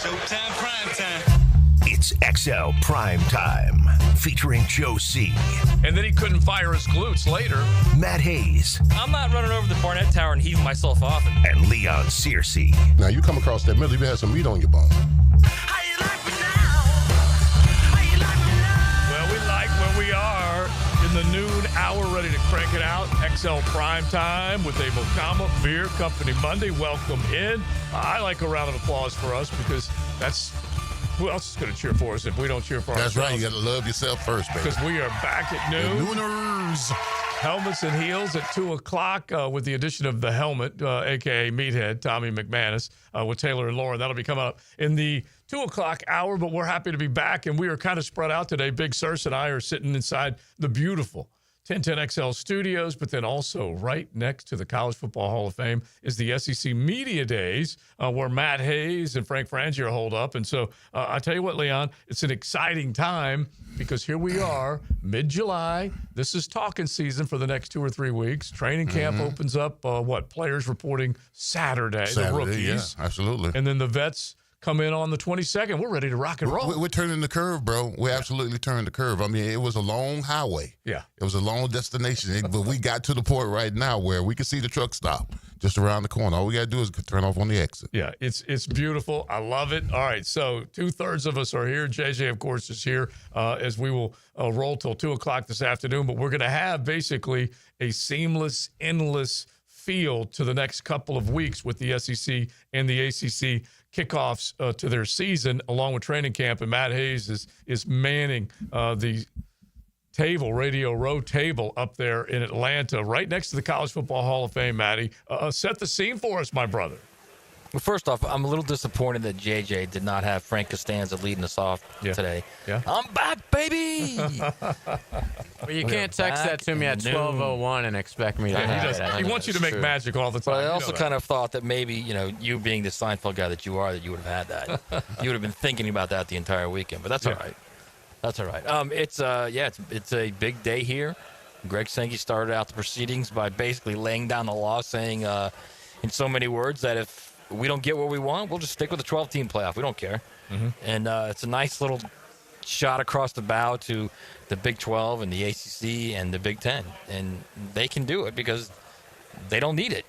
Showtime Primetime. It's XL Primetime, featuring Joe C. And then he couldn't fire his glutes later. Matt Hayes. I'm not running over the Barnett Tower and heaving myself off. And Leon Searcy. Now, you come across that middle, you had some meat on your bone. How you like me now? How you like me now? Well, we like where we are in the noon hour, ready to crank it out. XL Primetime with a Mokama Beer Company Monday. Welcome in. I like a round of applause for us because that's... Who else is going to cheer for us if we don't cheer for ourselves? That's right. You got to love yourself first, baby. Because we are back at noon. The Nooners. Helmets and Heels at 2 o'clock with the addition of The Helmet, a.k.a. Meathead, Tommy McManus, with Taylor and Lauren. That'll be coming up in the 2 o'clock hour, but we're happy to be back, and we are kind of spread out today. Big Sirs and I are sitting inside the beautiful 1010XL studios, but then also right next to the College Football Hall of Fame is the SEC Media Days, where Matt Hayes and Frank Frangier hold up. And so I tell you what, Leon, it's an exciting time because here we are, mid-July. This is talking season for the next 2 or 3 weeks. Training camp opens up, players reporting Saturday, the rookies. Yeah, absolutely. And then the vets come in on the 22nd. We're ready to rock and roll. We're turning the curve, bro. We absolutely turned the curve. I mean, it was a long highway. Yeah. It was a long destination, but we got to the point right now where we can see the truck stop just around the corner. All we got to do is turn off on the exit. Yeah, it's beautiful. I love it. All right, so 2/3 of us are here. JJ, of course, is here as we will roll till 2 o'clock this afternoon. But we're going to have basically a seamless, endless feel to the next couple of weeks with the SEC and the ACC kickoffs to their season, along with training camp. And Matt Hayes is manning the Radio Row table up there in Atlanta, right next to the College Football Hall of Fame. Matty, set the scene for us, my brother. Well, first off, I'm a little disappointed that JJ did not have Frank Costanza leading us off today. Yeah. I'm back, baby! Well, you can't text that to me at 12:01 and expect me to. He wants you to make magic all the time. But I also kind of thought that maybe, you being the Seinfeld guy that you are, that you would have had that. You would have been thinking about that the entire weekend. But that's all right. That's all right. It's a big day here. Greg Sankey started out the proceedings by basically laying down the law, saying in so many words that if we don't get what we want, we'll just stick with the 12-team playoff. We don't care. Mm-hmm. And it's a nice little shot across the bow to the Big 12 and the ACC and the Big 10. And they can do it because they don't need it.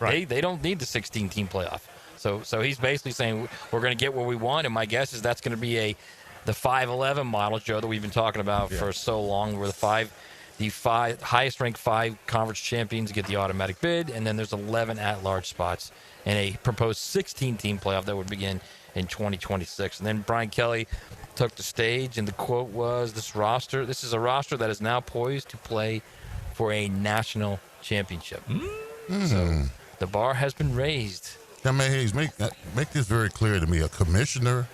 Right. They don't need the 16-team playoff. So he's basically saying we're going to get what we want, and my guess is that's going to be the 5-11 model, Joe, that we've been talking about for so long, where the five highest-ranked 5 conference champions get the automatic bid, and then there's 11 at-large spots and a proposed 16-team playoff that would begin in 2026. And then Brian Kelly took the stage, and the quote was, this is a roster that is now poised to play for a national championship. Mm-hmm. So the bar has been raised. Now, man, Hayes, make this very clear to me. A commissioner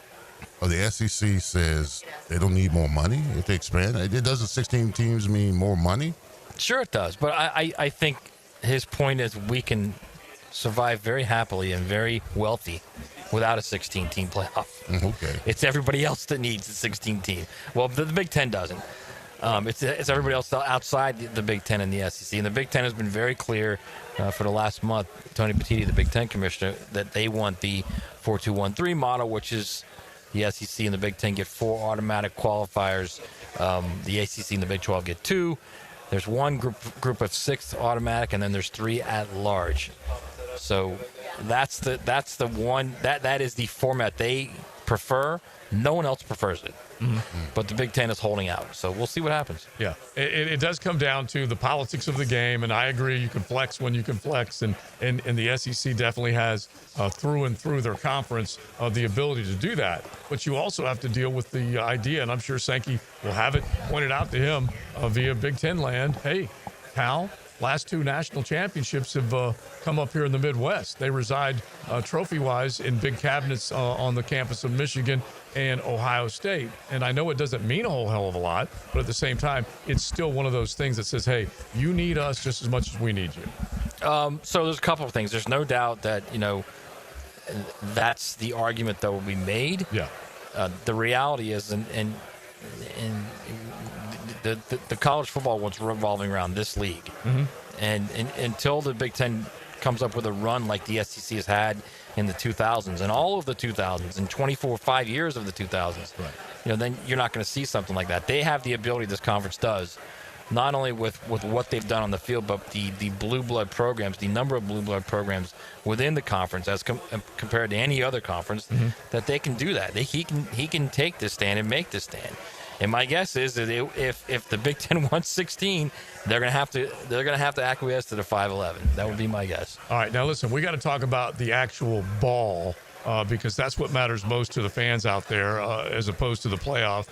of the SEC says they don't need more money if they expand. It doesn't 16 teams mean more money? Sure it does, but I think his point is we can survive very happily and very wealthy without a 16-team playoff. Okay. It's everybody else that needs a 16-team. Well, the Big Ten doesn't. It's everybody else outside the Big Ten and the SEC. And the Big Ten has been very clear for the last month, Tony Petitti, the Big Ten commissioner, that they want the 4-2-1-3 model, which is the SEC and the Big Ten get 4 automatic qualifiers. The ACC and the Big 12 get 2. There's one group of 6 automatic, and then there's 3 at large. So that's the one that is the format they prefer. No one else prefers it. Mm-hmm. But the Big Ten is holding out. So we'll see what happens. Yeah, it does come down to the politics of the game, and I agree you can flex when you can flex, and the SEC definitely has through and through their conference the ability to do that. But you also have to deal with the idea, and I'm sure Sankey will have it pointed out to him via Big Ten land. Hey, pal, last 2 national championships have come up here in the Midwest. They reside trophy-wise in big cabinets on the campus of Michigan and Ohio State. And I know it doesn't mean a whole hell of a lot, but at the same time, it's still one of those things that says, hey, you need us just as much as we need you. So there's a couple of things. There's no doubt that, that's the argument that will be made. Yeah. The reality is, and the college football was revolving around this league. Mm-hmm. And until the Big Ten comes up with a run like the SEC has had in the 2000s and all of the 2000s and 5 years of the 2000s. Right. Then you're not going to see something like that. They have the ability, this conference does, not only with what they've done on the field, but the blue blood programs, the number of blue blood programs within the conference as compared to any other conference, that they can do that. He can take this stand and make this stand. And my guess is that if the Big Ten wants 16, they're gonna have to acquiesce to the 5-11. That would be my guess. All right, now listen, we got to talk about the actual ball because that's what matters most to the fans out there, as opposed to the playoff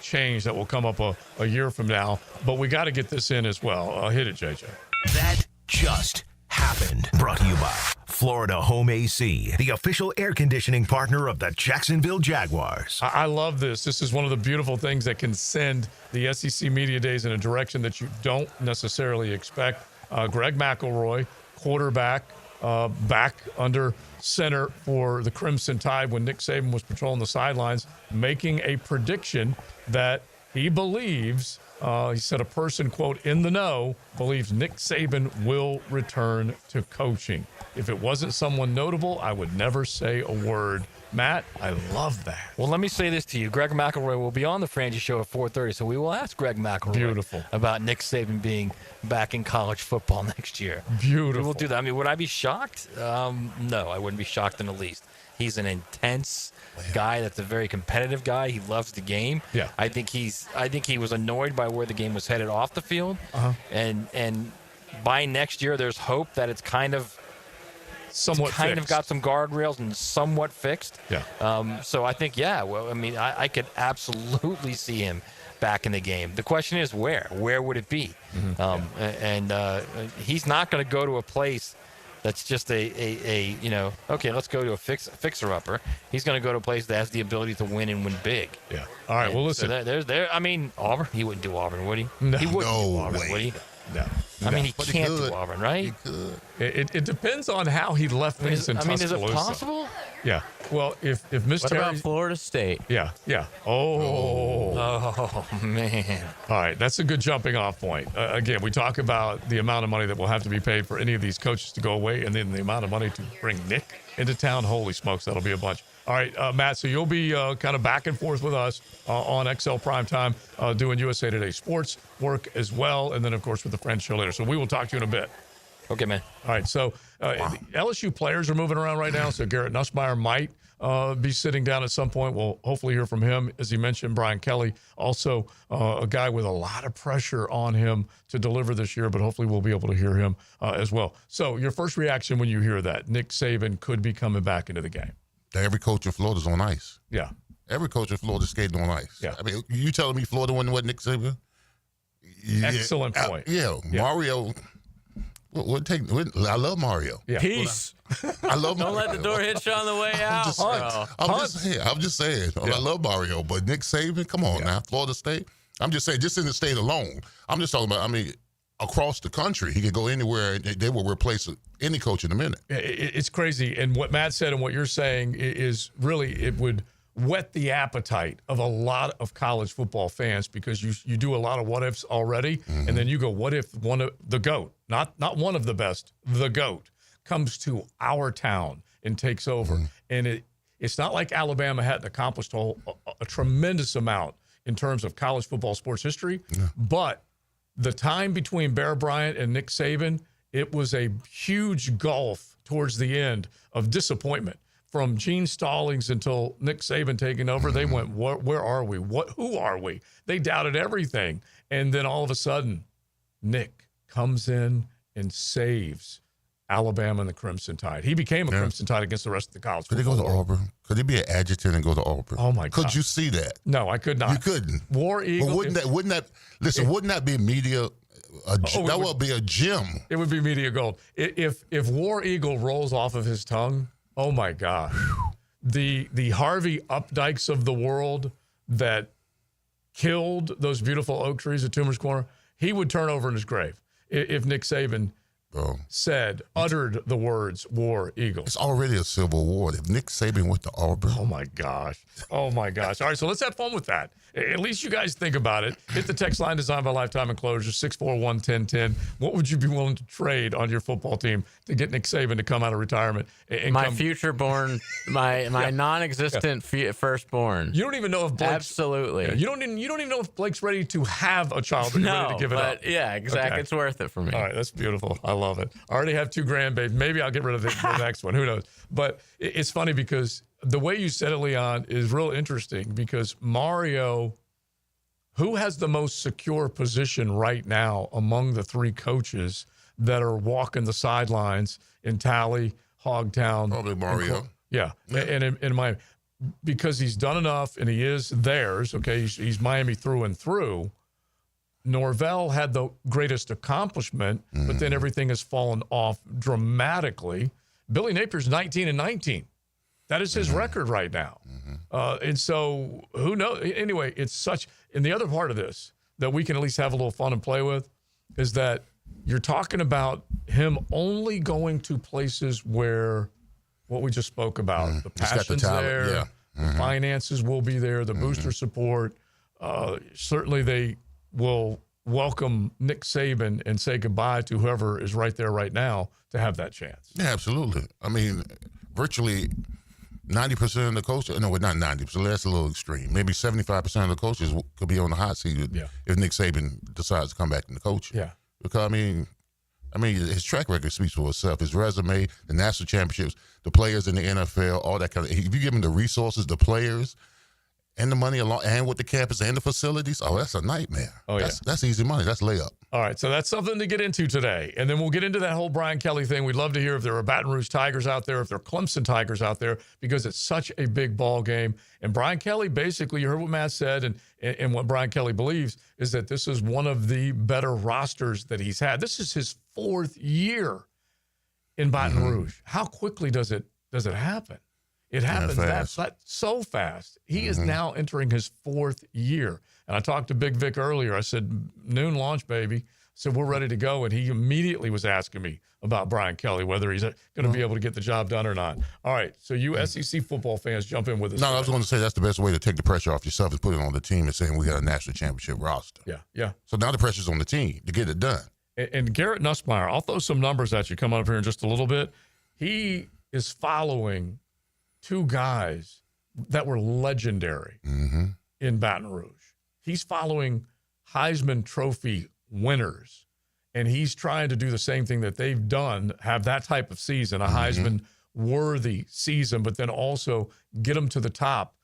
change that will come up a year from now. But we got to get this in as well. Hit it, JJ. That just happened. Brought to you by Florida Home AC, the official air conditioning partner of the Jacksonville Jaguars. I love this. This is one of the beautiful things that can send the SEC Media Days in a direction that you don't necessarily expect. Greg McElroy, quarterback, back under center for the Crimson Tide when Nick Saban was patrolling the sidelines, making a prediction that he believes, he said a person, quote, in the know, believes Nick Saban will return to coaching. If it wasn't someone notable, I would never say a word. Matt, I love that. Well, let me say this to you. Greg McElroy will be on the Frangie Show at 4:30, so we will ask Greg McElroy about Nick Saban being back in college football next year. Beautiful. We will do that. I mean, would I be shocked? No, I wouldn't be shocked in the least. He's an intense guy. That's a very competitive guy. He loves the game. Yeah. I think he was annoyed by where the game was headed off the field. And by next year, there's hope that it's kind of got some guardrails and somewhat fixed. Yeah. So I think, I could absolutely see him back in the game. The question is where? Where would it be? He's not going to go to a place that's just okay, let's go to a fixer-upper. He's going to go to a place that has the ability to win and win big. Yeah. All right, well, listen. So Auburn, he wouldn't do Auburn, would he? No. He wouldn't No do Auburn, way. would he? No. I mean, he But he can't could. do Auburn, right? He could. It depends on how he left things in Tuscaloosa. Is it possible? Yeah. Well, if Miss What Terry, about Florida State? Yeah. Oh. Oh, man. All right, that's a good jumping off point. Again, we talk about the amount of money that will have to be paid for any of these coaches to go away, and then the amount of money to bring Nick into town. Holy smokes, that'll be a bunch. All right, Matt, so you'll be kind of back and forth with us on XL Primetime, doing USA Today Sports work as well, and then, of course, with the Friends Show later. So we will talk to you in a bit. Okay, man. All right, so LSU players are moving around right now, so Garrett Nussmeier might be sitting down at some point. We'll hopefully hear from him. As you mentioned, Brian Kelly, also a guy with a lot of pressure on him to deliver this year, but hopefully we'll be able to hear him as well. So your first reaction when you hear that Nick Saban could be coming back into the game? Every coach in Florida's on ice. Yeah. Every coach in Florida skating on ice. Yeah. I mean, you telling me Florida wouldn't want Nick Saban? Excellent point. Mario. I love Mario. Yeah. Peace. I love Don't Mario. let the door hit you on the way out, bro. I'm just saying. I love Mario, but Nick Saban, come on now. Florida State. I'm just saying, just in the state alone. I'm just talking about, across the country, he could go anywhere and they will replace any coach in a minute. It's crazy. And what Matt said and what you're saying is really, it would whet the appetite of a lot of college football fans because you do a lot of what ifs already. And then you go, what if one of the GOAT, not one of the best, the GOAT comes to our town and takes over. And it's not like Alabama hadn't accomplished a tremendous amount in terms of college football sports history, but the time between Bear Bryant and Nick Saban, it was a huge gulf towards the end of disappointment. From Gene Stallings until Nick Saban taking over, they went, where are we? Who are we? They doubted everything. And then all of a sudden, Nick comes in and saves Alabama and the Crimson Tide. He became a Crimson Tide against the rest of the college Could he football go to world. Auburn? Could he be an adjutant and go to Auburn? Oh, my God. Could you see that? No, I could not. You couldn't. War Eagle. But wouldn't that be media? That would be a gem. It would be media gold. If War Eagle rolls off of his tongue, oh my God. The Harvey Updikes of the world that killed those beautiful oak trees at Toomer's Corner, he would turn over in his grave if Nick Saban bro. uttered the words War Eagle. It's already a civil war. If Nick Saban went to Auburn. Oh, my gosh. All right, so let's have fun with that. At least you guys think about it. Hit the text line designed by Lifetime Enclosures, 641-1010. What would you be willing to trade on your football team to get Nick Saban to come out of retirement? And my non-existent firstborn. You don't even know if Blake's... Absolutely. Yeah, you don't even know if Blake's ready to have a child and ready to give it up. Yeah, exactly. Okay. It's worth it for me. All right, that's beautiful. I love it. I already have 2 grandbabies. Maybe I'll get rid of the next one. Who knows? But it's funny because the way you said it, Leon, is real interesting because Mario, who has the most secure position right now among the 3 coaches that are walking the sidelines in Tally, Hogtown? Probably Mario. Yeah. And in Miami, because he's done enough and he is theirs, okay, he's Miami through and through. Norvell had the greatest accomplishment, but then everything has fallen off dramatically. Billy Napier's 19-19. That is his record right now. And so who knows? Anyway, it's such – and the other part of this that we can at least have a little fun and play with is that you're talking about him only going to places where what we just spoke about, the passion's there, the finances will be there, the booster support. Certainly they will welcome Nick Saban and say goodbye to whoever is right there right now to have that chance. Yeah, absolutely. I mean, virtually 90% of the coaches, no, not 90%, that's a little extreme. Maybe 75% of the coaches could be on the hot seat if Nick Saban decides to come back in the coach. Yeah. Because, I mean, his track record speaks for itself. His resume, the national championships, the players in the NFL, all that kind of – if you give him the resources, the players, and the money along, and with the campus and the facilities, that's a nightmare. That's easy money. That's layup. All right, so that's something to get into today. And then we'll get into that whole Brian Kelly thing. We'd love to hear if there are Baton Rouge Tigers out there, if there are Clemson Tigers out there, because it's such a big ball game. And Brian Kelly, basically, you heard what Matt said, and what Brian Kelly believes is that this is one of the better rosters that he's had. This is his 4th year in Baton Rouge. How quickly does it happen? It happens so fast. He is now entering his 4th year. And I talked to Big Vic earlier. I said, noon launch, baby. I said, we're ready to go. And he immediately was asking me about Brian Kelly, whether he's going to be able to get the job done or not. All right, so you SEC football fans, jump in with us. No, I was going to say that's the best way to take the pressure off yourself is put it on the team and saying we got a national championship roster. Yeah. So now the pressure's on the team to get it done. And Garrett Nussmeier, I'll throw some numbers at you coming up here in just a little bit. He is following 2 guys that were legendary in Baton Rouge. He's following Heisman Trophy winners, and he's trying to do the same thing that they've done, have that type of season, a Heisman-worthy season, but then also get them to the top.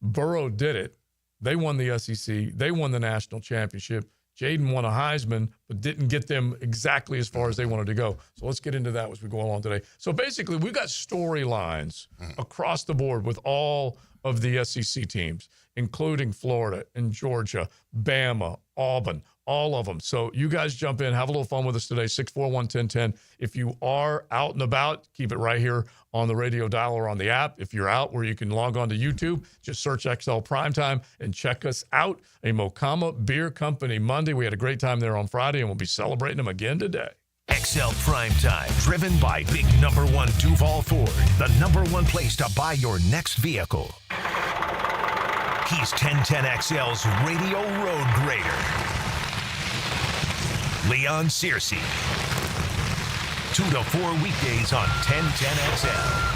Burrow did it. They won the SEC. They won the national championship. Jaden won a Heisman, but didn't get them exactly as far as they wanted to go. So let's get into that as we go along today. So basically, we've got storylines across the board with all of the SEC teams, including Florida and Georgia, Bama, Auburn, all of them. So you guys jump in, have a little fun with us today, 641-1010. If you are out and about, keep it right here on the radio dial or on the app. If you're out where you can log on to YouTube, just search XL Primetime and check us out. A Mokama Beer Company Monday. We had a great time there on Friday, and we'll be celebrating them again today. XL Primetime, driven by Big Number 1 Duval Ford, the #1 place to buy your next vehicle. He's 1010XL's radio road grader, Leon Searcy. 2 to 4 weekdays on 1010XL.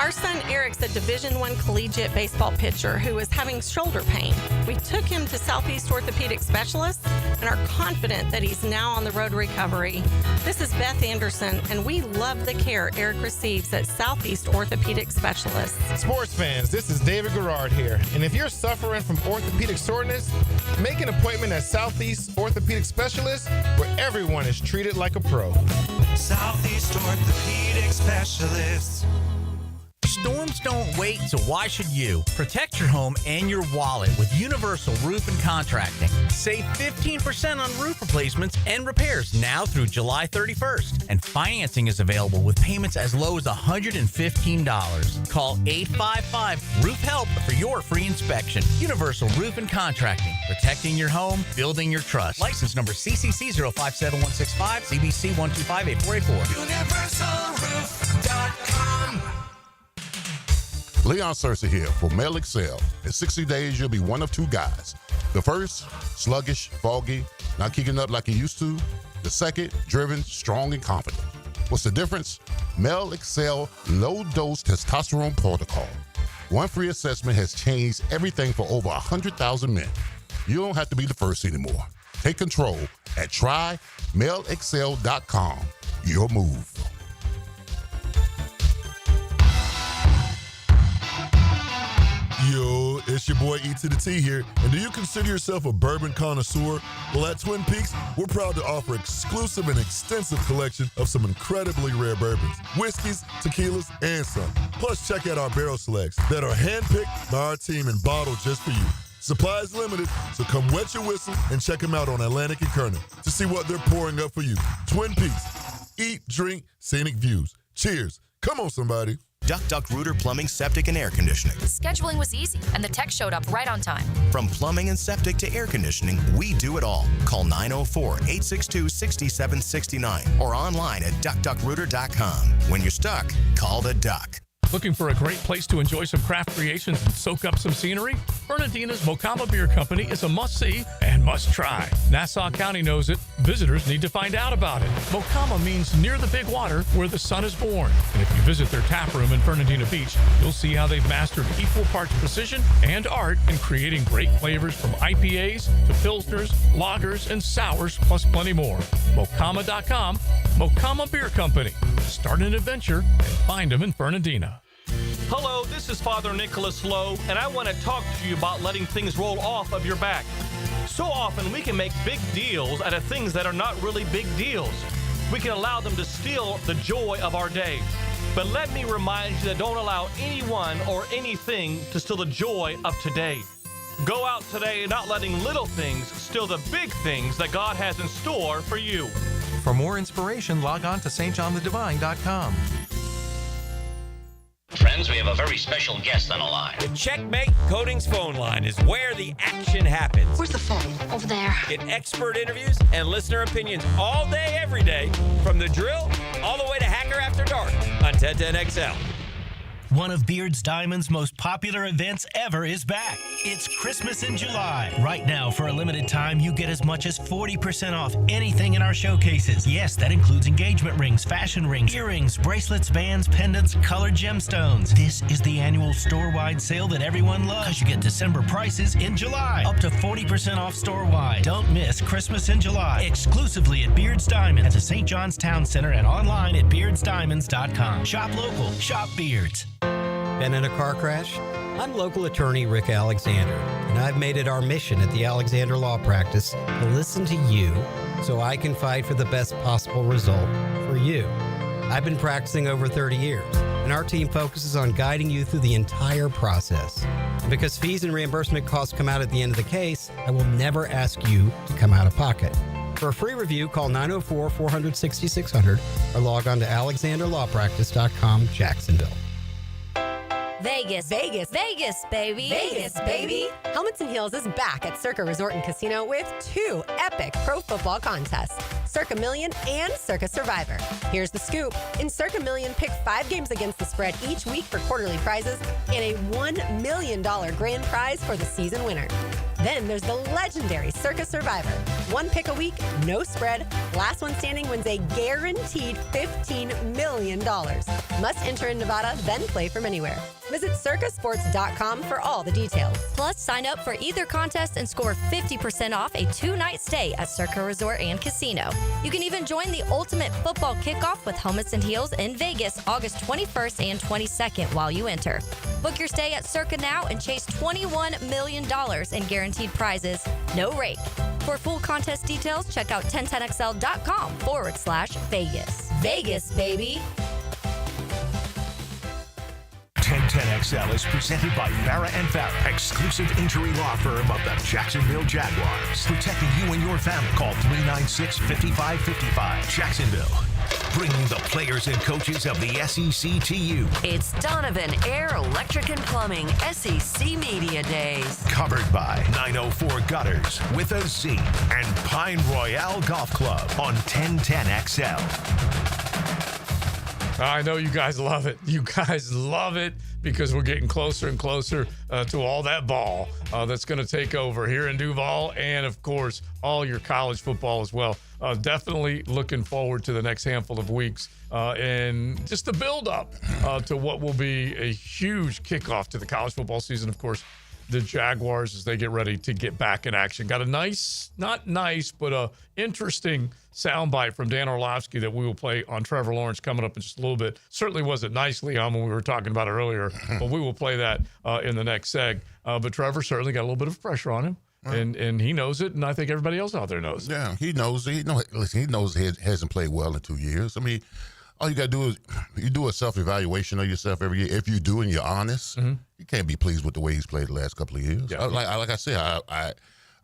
Our son Eric's a Division I collegiate baseball pitcher who is having shoulder pain. We took him to Southeast Orthopedic Specialists and are confident that he's now on the road to recovery. This is Beth Anderson, and we love the care Eric receives at Southeast Orthopedic Specialists. Sports fans, this is David Garrard here. And if you're suffering from orthopedic soreness, make an appointment at Southeast Orthopedic Specialists, where everyone is treated like a pro. Southeast Orthopedic Specialists. Storm Homes don't wait, so why should you? Protect your home and your wallet with Universal Roof and Contracting. Save 15% on roof replacements and repairs now through July 31st. And financing is available with payments as low as $115. Call 855-ROOF-HELP for your free inspection. Universal Roof and Contracting. Protecting your home, building your trust. License number CCC 057165, CBC 1258484. UniversalRoof.com. Leon Searcy here for Mail Excel. In 60 days, you'll be one of two guys. The first, sluggish, foggy, not kicking up like he used to. The second, driven, strong, and confident. What's the difference? Mail Excel low-dose testosterone protocol. One free assessment has changed everything for over 100,000 men. You don't have to be the first anymore. Take control at trymailexcel.com. Your move. Yo, it's your boy E to the T here. And do you consider yourself a bourbon connoisseur? Well, at Twin Peaks, we're proud to offer exclusive and extensive collection of some incredibly rare bourbons, whiskeys, tequilas, and some. Plus, check out our barrel selects that are handpicked by our team and bottled just for you. Supply is limited, so come wet your whistle and check them out on Atlantic and Kerner to see what they're pouring up for you. Twin Peaks. Eat, drink, scenic views. Cheers. Come on, somebody. Duck Rooter Plumbing, Septic, and Air Conditioning. Scheduling was easy, and the tech showed up right on time. From plumbing and septic to air conditioning, we do it all. Call 904-862-6769 or online at duckrooter.com. When you're stuck, call the Duck. Looking for a great place to enjoy some craft creations and soak up some scenery? Fernandina's Mocama Beer Company is a must-see and must-try. Nassau County knows it. Visitors need to find out about it. Mocama means near the big water where the sun is born. And if you visit their tap room in Fernandina Beach, you'll see how they've mastered equal parts precision and art in creating great flavors from IPAs to Pilsners, lagers, and sours, plus plenty more. Mocama.com, Mocama Beer Company. Start an adventure and find them in Fernandina. Hello, this is Father Nicholas Lowe, and I want to talk to you about letting things roll off of your back. So often we can make big deals out of things that are not really big deals. We can allow them to steal the joy of our day. But let me remind you that don't allow anyone or anything to steal the joy of today. Go out today not letting little things steal the big things that God has in store for you. For more inspiration, log on to stjohnthedivine.com. Friends, we have a very special guest on the line. The Checkmate Coatings phone line is where the action happens. Where's the phone? Over there. Get expert interviews and listener opinions all day, every day, from the drill all the way to Hacker After Dark on 1010XL. One of Beard's Diamond's most popular events ever is back. It's Christmas in July. Right now, for a limited time, you get as much as 40% off anything in our showcases. Yes, that includes engagement rings, fashion rings, earrings, bracelets, bands, pendants, colored gemstones. This is the annual store-wide sale that everyone loves, because you get December prices in July. Up to 40% off store-wide. Don't miss Christmas in July. Exclusively at Beard's Diamond at the St. John's Town Center and online at beardsdiamonds.com. Shop local. Shop Beards. Been in a car crash? I'm local attorney Rick Alexander, and I've made it our mission at the Alexander Law Practice to listen to you so I can fight for the best possible result for you. I've been practicing over 30 years, and our team focuses on guiding you through the entire process. And because fees and reimbursement costs come out at the end of the case, I will never ask you to come out of pocket. For a free review, call 904-400-6600 or log on to alexanderlawpractice.com, Jacksonville. Vegas, Vegas, Vegas, baby. Vegas, baby. Helmets and Heels is back at Circa Resort and Casino with 2 epic pro football contests, Circa Million and Circa Survivor. Here's the scoop. In Circa Million, pick 5 games against the spread each week for quarterly prizes and a $1 million grand prize for the season winner. Then there's the legendary Circa Survivor. 1 pick a week, no spread. Last one standing wins a guaranteed $15 million. Must enter in Nevada, then play from anywhere. Visit circasports.com for all the details. Plus, sign up for either contest and score 50% off a 2-night stay at Circa Resort and Casino. You can even join the ultimate football kickoff with Helmets and Heels in Vegas, August 21st and 22nd while you enter. Book your stay at Circa now and chase $21 million in guaranteed prizes. No rake. For full contest details, check out 1010XL.com/Vegas. Vegas, baby. 1010 XL is presented by Farah and Farah, exclusive injury law firm of the Jacksonville Jaguars. Protecting you and your family. Call 396-5555. Jacksonville. Bringing the players and coaches of the SEC to you. It's Donovan Air, Electric and Plumbing, SEC Media Days. Covered by 904 Gutters with a Z and Pine Royale Golf Club on 1010XL. I know you guys love it. You guys love it because we're getting closer and closer to all that ball that's going to take over here in Duval and, of course, all your college football as well. Definitely looking forward to the next handful of weeks and just the build-up to what will be a huge kickoff to the college football season. Of course, the Jaguars as they get ready to get back in action. Got a nice, not nice, but a interesting soundbite from Dan Orlovsky that we will play on Trevor Lawrence coming up in just a little bit. Certainly wasn't nice, Leon, when we were talking about it earlier, but we will play that in the next seg. But Trevor certainly got a little bit of pressure on him, and he knows it, and I think everybody else out there knows it. Yeah, he knows. Listen, he knows he hasn't played well in 2 years. I mean, all you got to do is you do a self-evaluation of yourself every year. If you do and you're honest, you can't be pleased with the way he's played the last couple of years. Yeah. Like I said,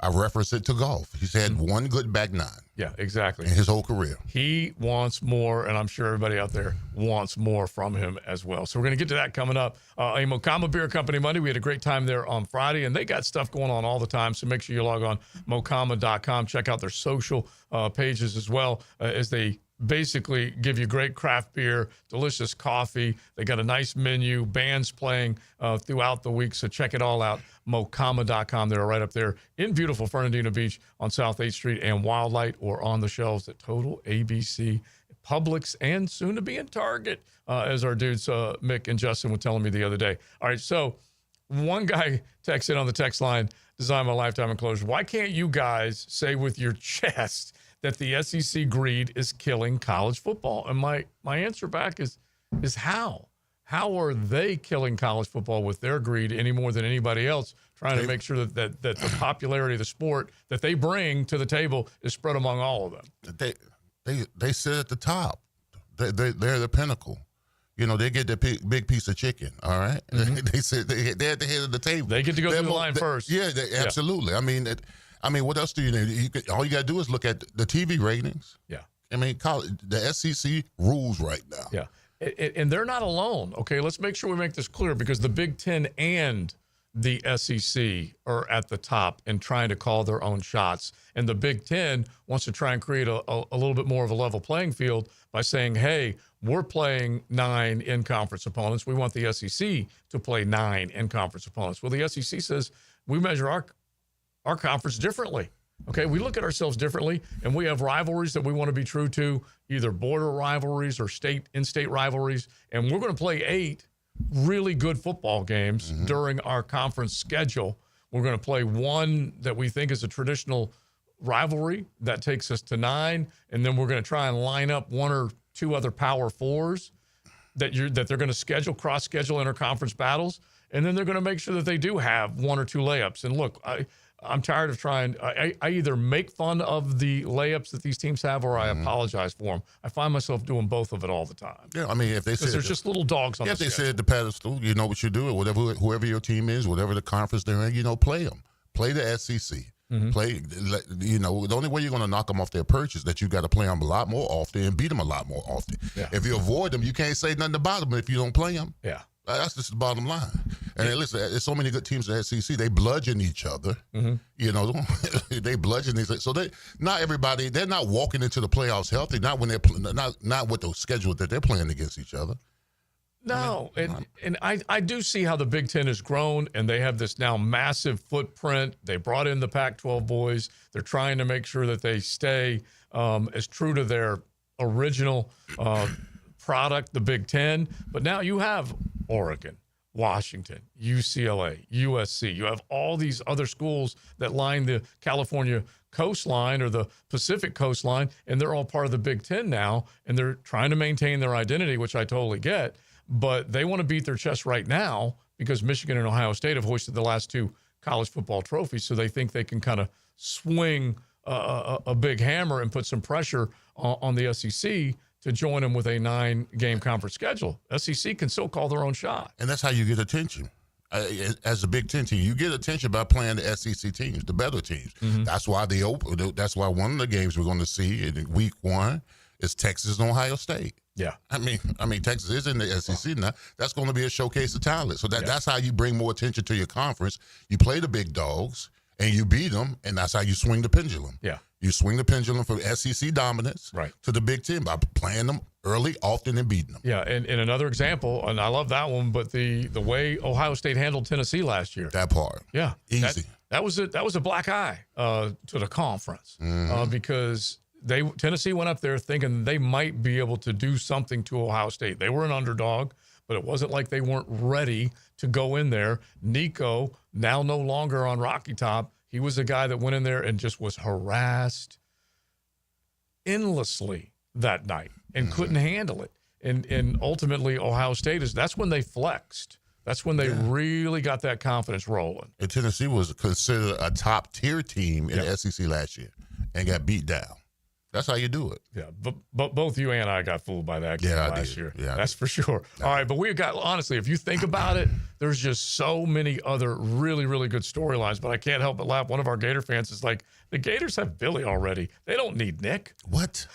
I reference it to golf. He's had one good back nine. Yeah, exactly. In his whole career. He wants more, and I'm sure everybody out there wants more from him as well. So we're going to get to that coming up. A Mocama Beer Company Monday. We had a great time there on Friday, and they got stuff going on all the time. So make sure you log on mocama.com. Check out their social pages as well as they basically give you great craft beer, delicious coffee. They got a nice menu, bands playing throughout the week. So check it all out. Mocama.com. They're right up there in beautiful Fernandina Beach on South 8th Street and Wildlight, or on the shelves at Total, ABC, Publix, and soon to be in Target, as our dudes Mick and Justin were telling me the other day. All right, so one guy texted on the text line, Design My Lifetime Enclosure. Why can't you guys say with your chest that the SEC greed is killing college football? And my answer back is how? How are they killing college football with their greed any more than anybody else, trying to make sure that the popularity of the sport that they bring to the table is spread among all of them? They sit at the top. They're the pinnacle. You know, they get the big piece of chicken, all right? They sit, they're at the head of the table. They get to go through the line first. Yeah, absolutely. I mean, what else do you need? All you got to do is look at the TV ratings. Yeah. I mean, the SEC rules right now. Yeah. And they're not alone, okay? Let's make sure we make this clear, because the Big Ten and the SEC are at the top and trying to call their own shots. And the Big Ten wants to try and create a little bit more of a level playing field by saying, hey, we're playing 9 in-conference opponents. We want the SEC to play 9 in-conference opponents. Well, the SEC says we measure our conference differently. Okay, we look at ourselves differently, and we have rivalries that we want to be true to, either border rivalries or in-state rivalries, and we're going to play 8 really good football games during our conference schedule. We're going to play one that we think is a traditional rivalry that takes us to 9, and then we're going to try and line up 1 or 2 other Power 4s that they're going to schedule, cross-schedule interconference battles, and then they're going to make sure that they do have 1 or 2 layups. And look, I'm tired of trying. I either make fun of the layups that these teams have, or I apologize for them. I find myself doing both of it all the time. Yeah, I mean, if they say there's just little dogs on the if they schedule. sit at the pedestal, you know what you do. Whoever your team is, whatever the conference they're in, play them. Play the SEC. Play. The only way you're going to knock them off their perch is that you got to play them a lot more often and beat them a lot more often. Yeah. If you avoid them, you can't say nothing about them if you don't play them. Yeah. That's just the bottom line. And listen, there's so many good teams in the SEC. They bludgeon each other. You know, they bludgeon each other. So they're not walking into the playoffs healthy. Not when they're not with the schedule that they're playing against each other. No, and I do see how the Big Ten has grown, and they have this now massive footprint. They brought in the Pac-12 boys. They're trying to make sure that they stay as true to their original product, the Big Ten. But now you have Oregon, Washington, UCLA, USC. You have all these other schools that line the California coastline or the Pacific coastline, and they're all part of the Big Ten now, and they're trying to maintain their identity, which I totally get. But they want to beat their chest right now because Michigan and Ohio State have hoisted the last 2 college football trophies, so they think they can kind of swing a big hammer and put some pressure on the SEC to join them with a 9-game conference schedule. SEC can still call their own shot. And that's how you get attention. As a Big Ten team, you get attention by playing the SEC teams, the better teams. Mm-hmm. That's why That's why one of the games we're going to see in Week 1 is Texas and Ohio State. Yeah, I mean, Texas is in the SEC now. That's going to be a showcase of talent. So that's how you bring more attention to your conference. You play the big dogs and you beat them, and that's how you swing the pendulum. Yeah, you swing the pendulum from SEC dominance to the Big Ten by playing them early, often, and beating them. Yeah, and another example, and I love that one, but the way Ohio State handled Tennessee last year. That part. Yeah, easy. That was a black eye to the conference because. Tennessee went up there thinking they might be able to do something to Ohio State. They were an underdog, but it wasn't like they weren't ready to go in there. Nico, now no longer on Rocky Top, he was a guy that went in there and just was harassed endlessly that night and couldn't handle it. And ultimately, Ohio State that's when they flexed. That's when they really got that confidence rolling. And Tennessee was considered a top-tier team in the SEC last year and got beat down. That's how you do it. Yeah, but both you and I got fooled by that game last year. Yeah, that's for sure. All right, but we got, honestly, if you think about it, there's just so many other really, really good storylines, but I can't help but laugh. One of our Gator fans is like, the Gators have Billy already. They don't need Nick. What?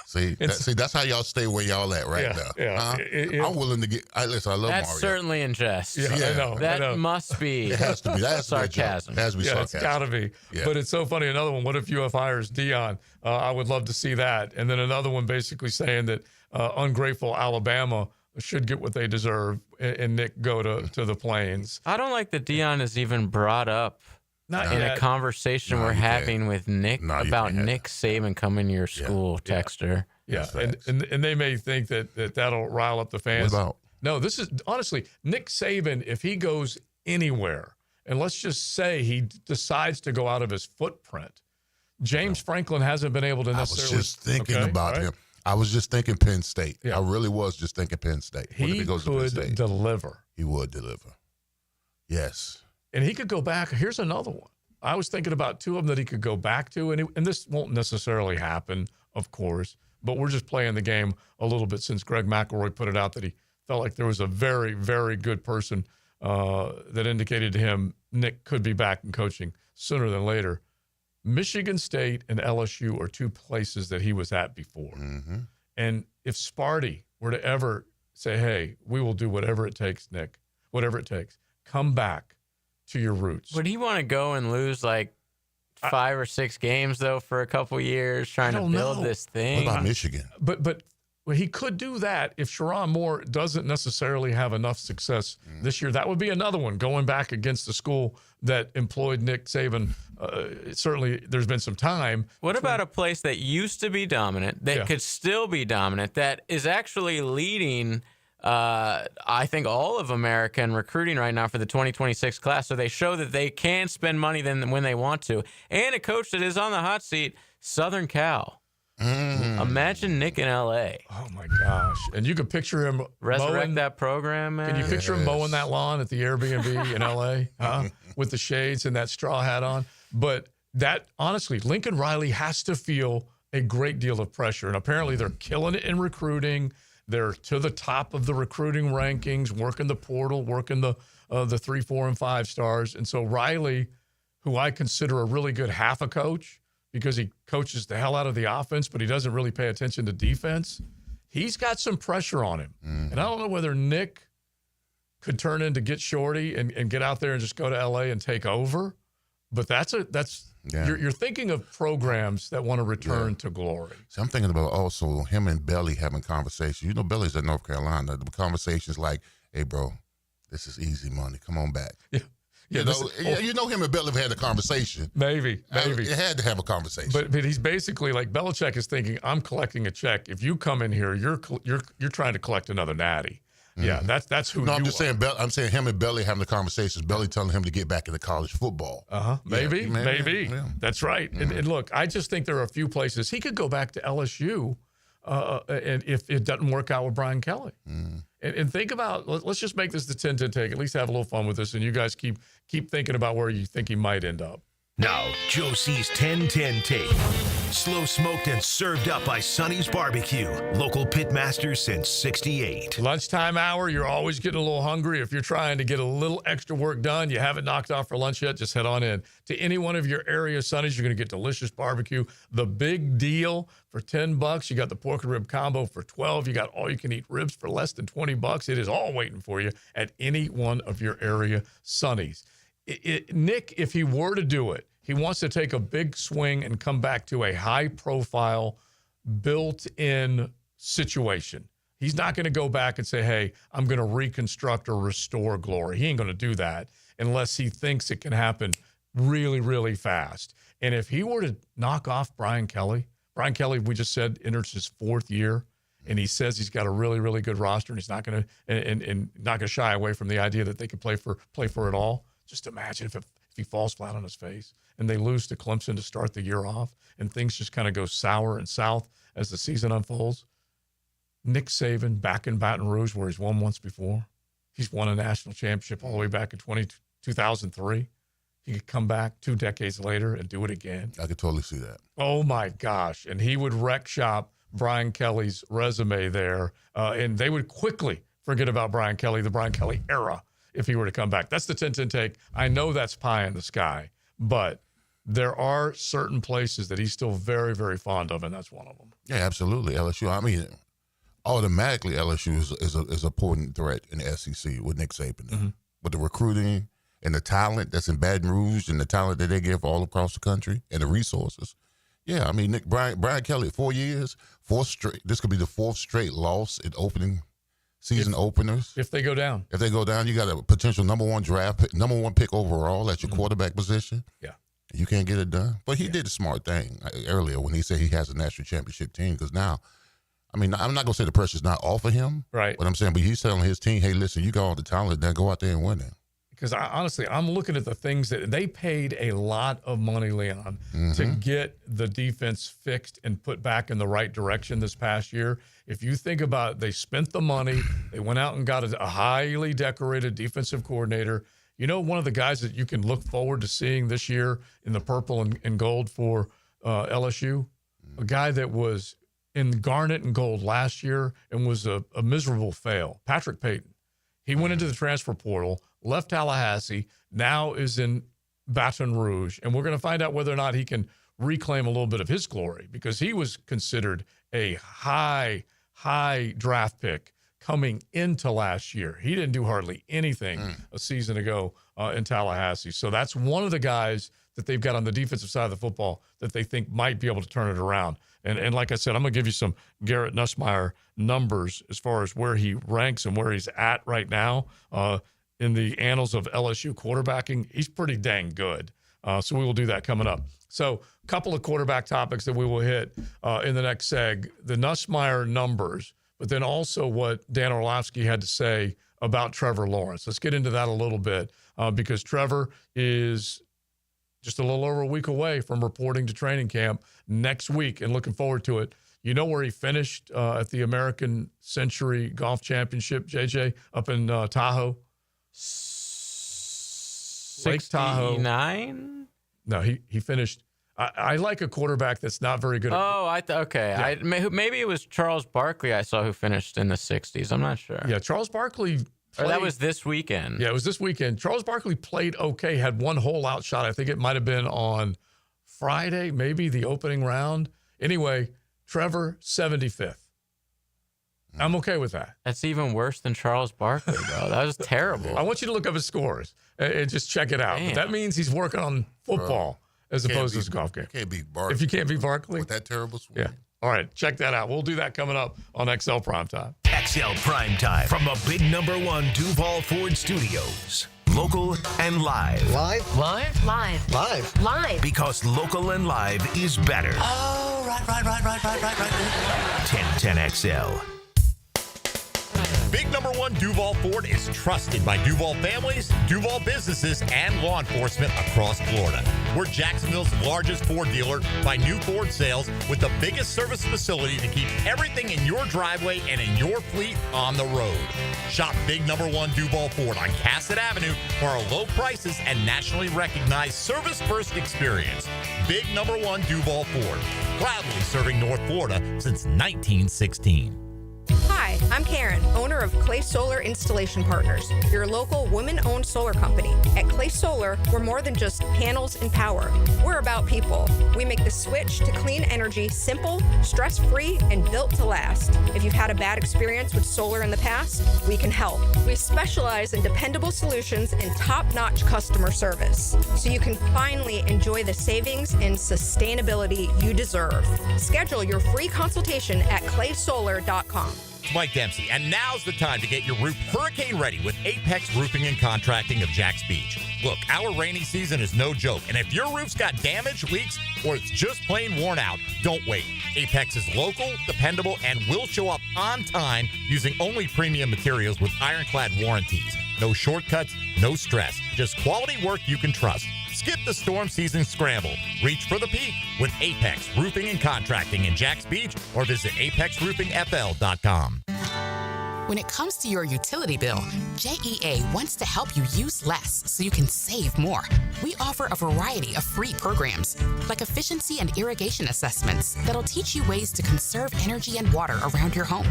See, that's how y'all stay where y'all at now. Yeah. I'm willing to get. Listen, I love Mario. That's certainly in jest. Yeah, I know. That must be. It has to be. That's sarcasm. It has to be sarcasm. It's got to be. Yeah. But it's so funny. Another one. What if UF hires Dion? I would love to see that. And then another one basically saying that ungrateful Alabama should get what they deserve and Nick go to the Plains. I don't like that Dion is even brought up. Not in yet. a conversation we're having with Nick about Nick Saban coming to your school, Texter. Yeah, and they may think that'll rile up the fans. What about? No, this is honestly Nick Saban. If he goes anywhere, and let's just say he decides to go out of his footprint, James Franklin hasn't been able to necessarily. I was just thinking about him. I was just thinking Penn State. Yeah. I really was just thinking Penn State. He could deliver. He would deliver. Yes. And he could go back. Here's another one. I was thinking about two of them that he could go back to, and this won't necessarily happen, of course, but we're just playing the game a little bit since Greg McElroy put it out that he felt like there was a very, very good person that indicated to him Nick could be back in coaching sooner than later. Michigan State and LSU are two places that he was at before. Mm-hmm. And if Sparty were to ever say, hey, we will do whatever it takes, Nick, whatever it takes, come back to your roots. Would he want to go and lose like 5 or 6 games though for a couple years trying to build this thing? What about Michigan? But he could do that if Sherrone Moore doesn't necessarily have enough success this year. That would be another one, going back against the school that employed Nick Saban. Certainly there's been some time. What about a place that used to be dominant, that could still be dominant, that is actually leading I think all of American recruiting right now for the 2026 class, so they show that they can spend money when they want to, and a coach that is on the hot seat, Southern Cal. Imagine Nick in L.A. Oh my gosh! And you could picture him resurrect that program, man. Can you picture him mowing that lawn at the Airbnb in L.A. With the shades and that straw hat on? But that honestly, Lincoln Riley has to feel a great deal of pressure, and apparently they're killing it in recruiting. They're to the top of the recruiting rankings, working the portal, working the 3, 4, and 5 stars. And so Riley, who I consider a really good half a coach because he coaches the hell out of the offense, but he doesn't really pay attention to defense, he's got some pressure on him. And I don't know whether Nick could turn into Get Shorty and get out there and just go to L.A. and take over. But you're thinking of programs that want to return to glory. So I'm thinking about also him and Belly having conversations. You know, Belly's at North Carolina. The conversations like, "Hey, bro, this is easy money. Come on back." Yeah. You know him and Belly have had a conversation. Maybe. They had to have a conversation. But he's basically like Belichick is thinking, "I'm collecting a check. If you come in here, you're trying to collect another natty." Yeah, that's who. No, I'm just saying. I'm saying him and Belly having the conversations. Belly telling him to get back into college football. Maybe. Yeah. That's right. And look, I just think there are a few places he could go back to LSU, and if it doesn't work out with Brian Kelly, and think about. Let's just make this the 10-10 take. At least have a little fun with this, and you guys keep thinking about where you think he might end up. Now, Josie's 10-10 take. Slow smoked and served up by Sonny's Barbecue. Local pitmasters since 68. Lunchtime hour, you're always getting a little hungry. If you're trying to get a little extra work done, you haven't knocked off for lunch yet, just head on in to any one of your area Sonny's. You're going to get delicious barbecue. The big deal for $10. You got the pork and rib combo for $12. You got all you can eat ribs for less than $20. It is all waiting for you at any one of your area Sonny's. Nick, if he were to do it, he wants to take a big swing and come back to a high-profile, built-in situation. He's not going to go back and say, hey, I'm going to reconstruct or restore glory. He ain't going to do that unless he thinks it can happen really, really fast. And if he were to knock off Brian Kelly, we just said, enters his 4th year, and he says he's got a really, really good roster, and he's not going to and not going to shy away from the idea that they could play for it all. Just imagine if he falls flat on his face and they lose to Clemson to start the year off and things just kind of go sour and south as the season unfolds. Nick Saban back in Baton Rouge where he's won once before. He's won a national championship all the way back in 2003. He could come back 2 decades later and do it again. I could totally see that. Oh, my gosh. And he would wreck shop Brian Kelly's resume there, and they would quickly forget about Brian Kelly, the Brian Kelly era, if he were to come back. That's the 10-10 take. I know that's pie in the sky, but there are certain places that he's still very, very fond of, and that's one of them. Yeah, absolutely. LSU. I mean, automatically LSU is a potent threat in the SEC with Nick Saban. Mm-hmm. With the recruiting and the talent that's in Baton Rouge and the talent that they give all across the country and the resources. Yeah, I mean, Brian Kelly, 4 years, 4 straight. This could be the 4th straight loss in opening season openers. If they go down. If they go down, you got a potential number 1 pick overall at your quarterback position. Yeah. You can't get it done. But he did a smart thing earlier when he said he has a national championship team, because now, I mean, I'm not going to say the pressure's not off of him. Right. But I'm saying, but he's telling his team, hey, listen, you got all the talent, then go out there and win it. Because honestly, I'm looking at the things that they paid a lot of money, Leon, to get the defense fixed and put back in the right direction this past year. If you think about it, they spent the money. They went out and got a highly decorated defensive coordinator. You know, one of the guys that you can look forward to seeing this year in the purple and gold for LSU, a guy that was in garnet and gold last year and was a miserable fail, Patrick Payton. He went into the transfer portal, left Tallahassee, now is in Baton Rouge, and we're going to find out whether or not he can reclaim a little bit of his glory, because he was considered a high draft pick coming into last year. He didn't do hardly anything a season ago in Tallahassee. So that's one of the guys that they've got on the defensive side of the football that they think might be able to turn it around. And like I said, I'm going to give you some Garrett Nussmeier numbers as far as where he ranks and where he's at right now in the annals of LSU quarterbacking. He's pretty dang good. So we will do that coming up. So a couple of quarterback topics that we will hit in the next seg. The Nussmeier numbers, but then also what Dan Orlovsky had to say about Trevor Lawrence. Let's get into that a little bit because Trevor is just a little over a week away from reporting to training camp next week, and looking forward to it. You know where he finished at the American Century Golf Championship, JJ, up in Tahoe? Lake Tahoe. 69? No, he finished. I like a quarterback that's not very good. Okay. Yeah. Maybe it was Charles Barkley I saw who finished in the 60s. I'm not sure. Yeah, Charles Barkley. Or that was this weekend. Yeah, it was this weekend. Charles Barkley played okay, had one hole-out shot. I think it might have been on Friday, maybe the opening round. Anyway, Trevor, 75th. I'm okay with that. That's even worse than Charles Barkley, bro. That was terrible. I want you to look up his scores and just check it out. But that means he's working on football as opposed to his golf game. You can't beat Barkley. If you can't beat Barkley. With that terrible swing. Yeah. All right, check that out. We'll do that coming up on XL Primetime. XL Primetime from the big #1 Duval Ford Studios. Local and live. Live. Because local and live is better. Oh, right. 1010 XL. Big #1 Duval Ford is trusted by Duval families, Duval businesses, and law enforcement across Florida. We're Jacksonville's largest Ford dealer by new Ford sales, with the biggest service facility to keep everything in your driveway and in your fleet on the road. Shop Big #1 Duval Ford on Cassett Avenue for our low prices and nationally recognized service-first experience. Big number 1 Duval Ford, proudly serving North Florida since 1916. Hi, I'm Karen, owner of Clay Solar Installation Partners, your local women-owned solar company. At Clay Solar, we're more than just panels and power. We're about people. We make the switch to clean energy simple, stress-free, and built to last. If you've had a bad experience with solar in the past, we can help. We specialize in dependable solutions and top-notch customer service, so you can finally enjoy the savings and sustainability you deserve. Schedule your free consultation at claysolar.com. Mike Dempsey, and now's the time to get your roof hurricane ready with Apex Roofing and Contracting of Jacks Beach. Look, our rainy season is no joke, and if your roof's got damage, leaks, or it's just plain worn out, don't wait. Apex is local, dependable, and will show up on time using only premium materials with ironclad warranties. No shortcuts, no stress, just quality work you can trust. Skip the storm season scramble. Reach for the peak with Apex Roofing and Contracting in Jacks Beach or visit apexroofingfl.com. When it comes to your utility bill, JEA wants to help you use less so you can save more. We offer a variety of free programs, like efficiency and irrigation assessments that'll teach you ways to conserve energy and water around your home.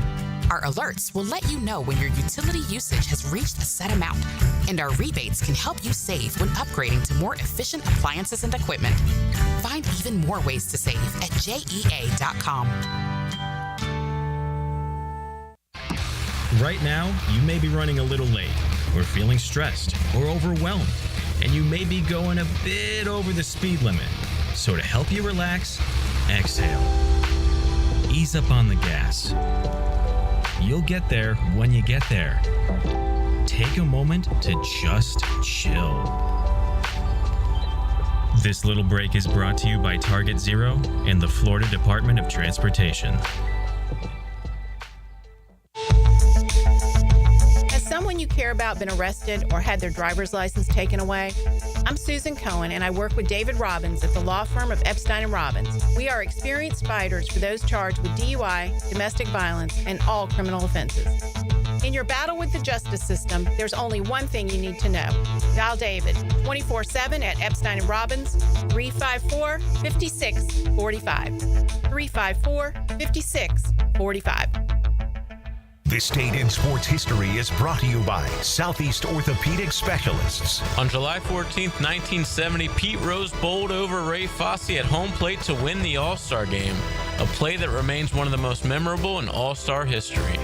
Our alerts will let you know when your utility usage has reached a set amount, and our rebates can help you save when upgrading to more efficient appliances and equipment. Find even more ways to save at JEA.com. Right now, you may be running a little late, or feeling stressed, or overwhelmed, and you may be going a bit over the speed limit. So to help you relax, exhale. Ease up on the gas. You'll get there when you get there. Take a moment to just chill. This little break is brought to you by Target Zero and the Florida Department of Transportation. Someone you care about been arrested or had their driver's license taken away? I'm Susan Cohen, and I work with David Robbins at the law firm of Epstein & Robbins. We are experienced fighters for those charged with DUI, domestic violence, and all criminal offenses. In your battle with the justice system, there's only one thing you need to know. Dial David 24/7 at Epstein & Robbins, 354-5645. 354-5645. This Date in Sports History is brought to you by Southeast Orthopedic Specialists. On July 14th, 1970, Pete Rose bowled over Ray Fosse at home plate to win the All-Star Game, a play that remains one of the most memorable in All-Star history.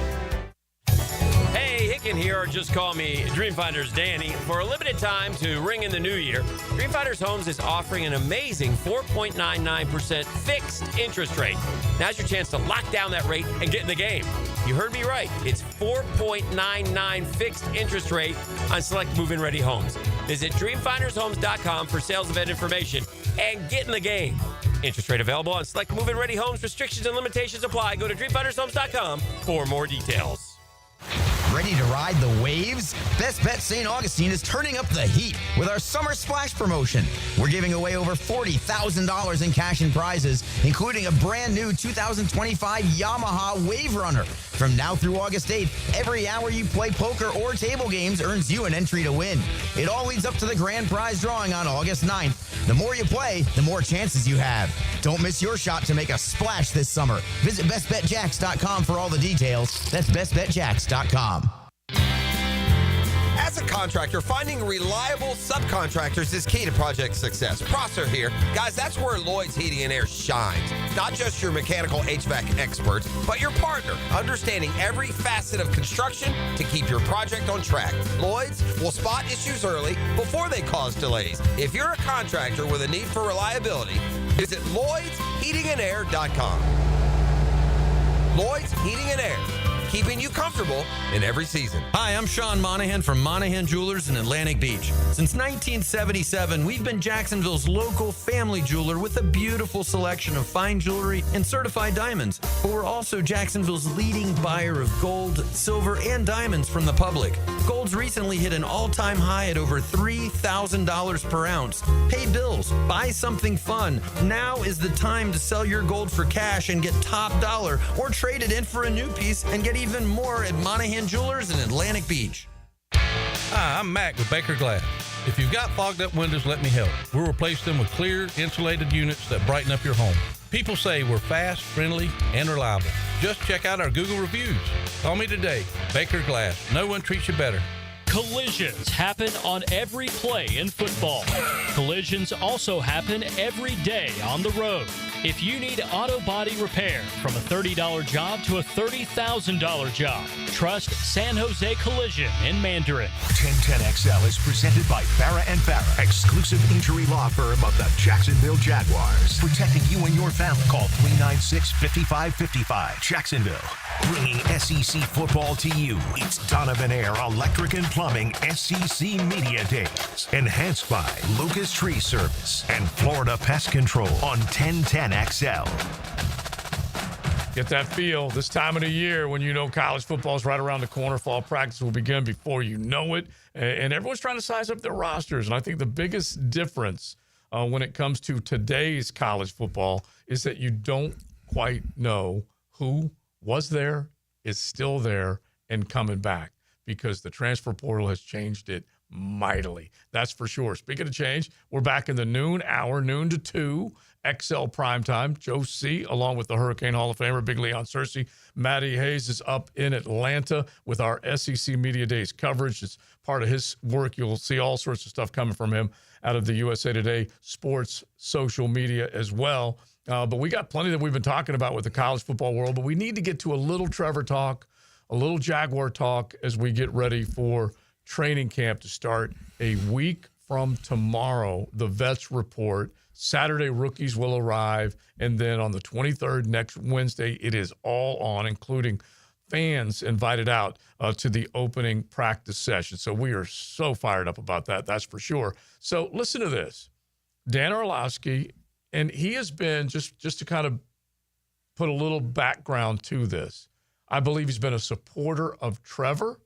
Hey, Hicken here, or just call me Dreamfinders Danny. For a limited time to ring in the new year, Dreamfinders Homes is offering an amazing 4.99% fixed interest rate. Now's your chance to lock down that rate and get in the game. You heard me right. It's 4.99 fixed interest rate on select move-in ready homes. Visit dreamfindershomes.com for sales event information and get in the game. Interest rate available on select move-in ready homes. Restrictions and limitations apply. Go to dreamfindershomes.com for more details. Ready to ride the waves? Best Bet St. Augustine is turning up the heat with our Summer Splash promotion. We're giving away over $40,000 in cash and prizes, including a brand new 2025 Yamaha Wave Runner. From now through August 8th, every hour you play poker or table games earns you an entry to win. It all leads up to the grand prize drawing on August 9th. The more you play, the more chances you have. Don't miss your shot to make a splash this summer. Visit bestbetjacks.com for all the details. That's bestbetjacks.com. As a contractor, finding reliable subcontractors is key to project success. Prosser here. Guys, that's where Lloyd's Heating and Air shines. Not just your mechanical HVAC experts, but your partner, understanding every facet of construction to keep your project on track. Lloyd's will spot issues early before they cause delays. If you're a contractor with a need for reliability, visit Lloyd'sHeatingandAir.com. Lloyd's Heating and Air, keeping you comfortable in every season. Hi, I'm Sean Monahan from Monahan Jewelers in Atlantic Beach. Since 1977, we've been Jacksonville's local family jeweler with a beautiful selection of fine jewelry and certified diamonds. But we're also Jacksonville's leading buyer of gold, silver, and diamonds from the public. Gold's recently hit an all-time high at over $3,000 per ounce. Pay bills, buy something fun. Now is the time to sell your gold for cash and get top dollar, or trade it in for a new piece and get even more at Monahan Jewelers in Atlantic Beach. Hi, I'm Mac with Baker Glass. If you've got fogged up windows, let me help. We'll replace them with clear, insulated units that brighten up your home. People say we're fast, friendly, and reliable. Just check out our Google reviews. Call me today. Baker Glass. No one treats you better. Collisions happen on every play in football. Collisions also happen every day on the road. If you need auto body repair, from a $30 job to a $30,000 job, trust San Jose Collision in Mandarin. 1010XL is presented by Farah & Farah, exclusive injury law firm of the Jacksonville Jaguars. Protecting you and your family. Call 396-5555. Jacksonville. Bringing SEC football to you. It's Donovan Air Electric and Plumbing SEC Media Days. Enhanced by Lucas Tree Service and Florida Pest Control on 1010XL. Get that feel this time of the year when you know college football is right around the corner. Fall practice will begin before you know it. And everyone's trying to size up their rosters. And I think the biggest difference when it comes to today's college football is that you don't quite know who was there, is still there, and coming back, because the transfer portal has changed it mightily. That's for sure. Speaking of change, we're back in the noon hour, noon to 2, XL Primetime. Joe C., along with the Hurricane Hall of Famer, Big Leon Searcy. Matty Hayes is up in Atlanta with our SEC Media Days coverage. It's part of his work. You'll see all sorts of stuff coming from him out of the USA Today sports social media as well. But we got plenty that we've been talking about with the college football world, but we need to get to a little Trevor talk, a little Jaguar talk as we get ready for training camp to start a week from tomorrow. The vets report. Saturday, rookies will arrive. And then on the 23rd, next Wednesday, it is all on, including fans invited out to the opening practice session. So we are so fired up about that. That's for sure. So listen to this. Dan Orlovsky, and he has been, just to kind of put a little background to this, I believe he's been a supporter of Trevor.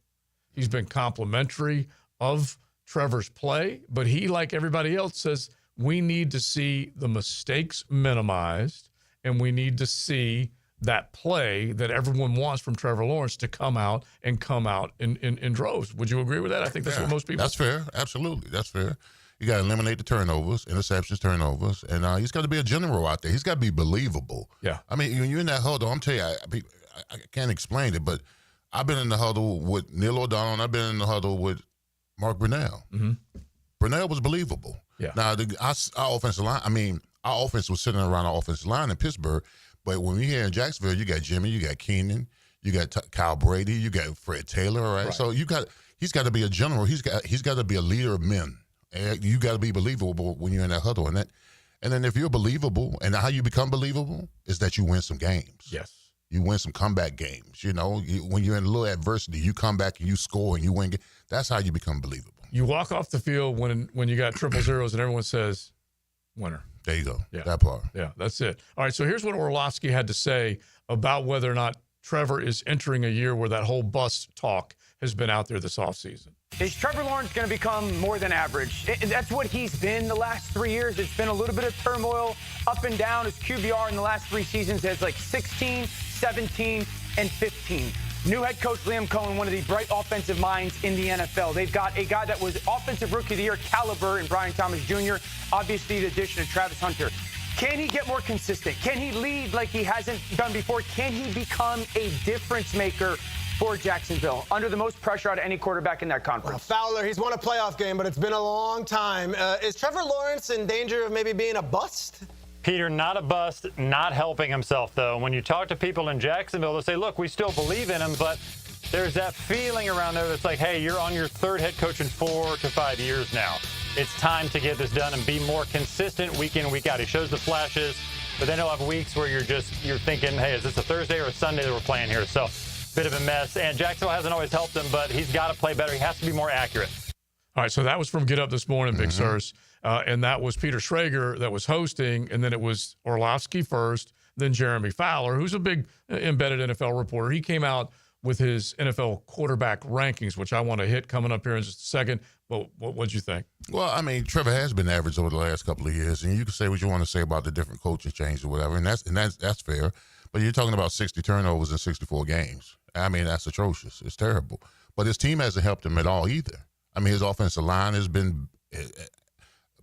He's been complimentary of Trevor's play, but he, like everybody else, says we need to see the mistakes minimized, and we need to see that play that everyone wants from Trevor Lawrence to come out in droves. Would you agree with that? I think that's what most people. That's fair. Absolutely. That's fair. You got to eliminate the turnovers, interceptions, turnovers, and he's got to be a general out there. He's got to be believable. Yeah. I mean, when you're in that huddle, I'm telling you, I can't explain it, but I've been in the huddle with Neil O'Donnell, and I've been in the huddle with Mark Brunell. Mm-hmm. Brunell was believable. Yeah. Now, our offensive line, our offense was sitting around our offensive line in Pittsburgh, but when you're here in Jacksonville, you got Jimmy, you got Keenan, you got Kyle Brady, you got Fred Taylor, right? So he's got to be a general. He's got to be a leader of men. And you got to be believable when you're in that huddle. And then if you're believable, and how you become believable is that you win some games. Yes. You win some comeback games. You know, when you're in a little adversity, you come back and you score and you win. That's how you become believable. You walk off the field when you got triple zeros and everyone says, winner. There you go. Yeah. That part. Yeah, that's it. All right, so here's what Orlovsky had to say about whether or not Trevor is entering a year where that whole bust talk has been out there this offseason. Is Trevor Lawrence going to become more than average? That's what he's been the last 3 years. It's been a little bit of turmoil up and down. His QBR in the last 3 seasons has like 16, 17, and 15. New head coach Liam Cohen, one of the bright offensive minds in the NFL. They've got a guy that was Offensive Rookie of the Year caliber in Brian Thomas Jr., obviously the addition of Travis Hunter. Can he get more consistent? Can he lead like he hasn't done before? Can he become a difference maker for Jacksonville under the most pressure out of any quarterback in that conference? Well, Fowler, he's won a playoff game, but it's been a long time. Is Trevor Lawrence in danger of maybe being a bust? Peter, not a bust, not helping himself, though. When you talk to people in Jacksonville, they'll say, look, we still believe in him, but there's that feeling around there that's like, hey, you're on your third head coach in 4 to 5 years now. It's time to get this done and be more consistent week in, week out. He shows the flashes, but then he'll have weeks where you're thinking, hey, is this a Thursday or a Sunday that we're playing here? So, bit of a mess. And Jacksonville hasn't always helped him, but he's got to play better. He has to be more accurate. All right, so that was from Get Up This Morning, Big Sirs. And that was Peter Schrager that was hosting, and then it was Orlovsky first, then Jeremy Fowler, who's a big embedded NFL reporter. He came out with his NFL quarterback rankings, which I want to hit coming up here in just a second. But what'd you think? Well, I mean, Trevor has been average over the last couple of years, and you can say what you want to say about the different coaching changes or whatever, and that's fair. But you're talking about 60 turnovers in 64 games. I mean, that's atrocious. It's terrible. But his team hasn't helped him at all either. I mean, his offensive line has been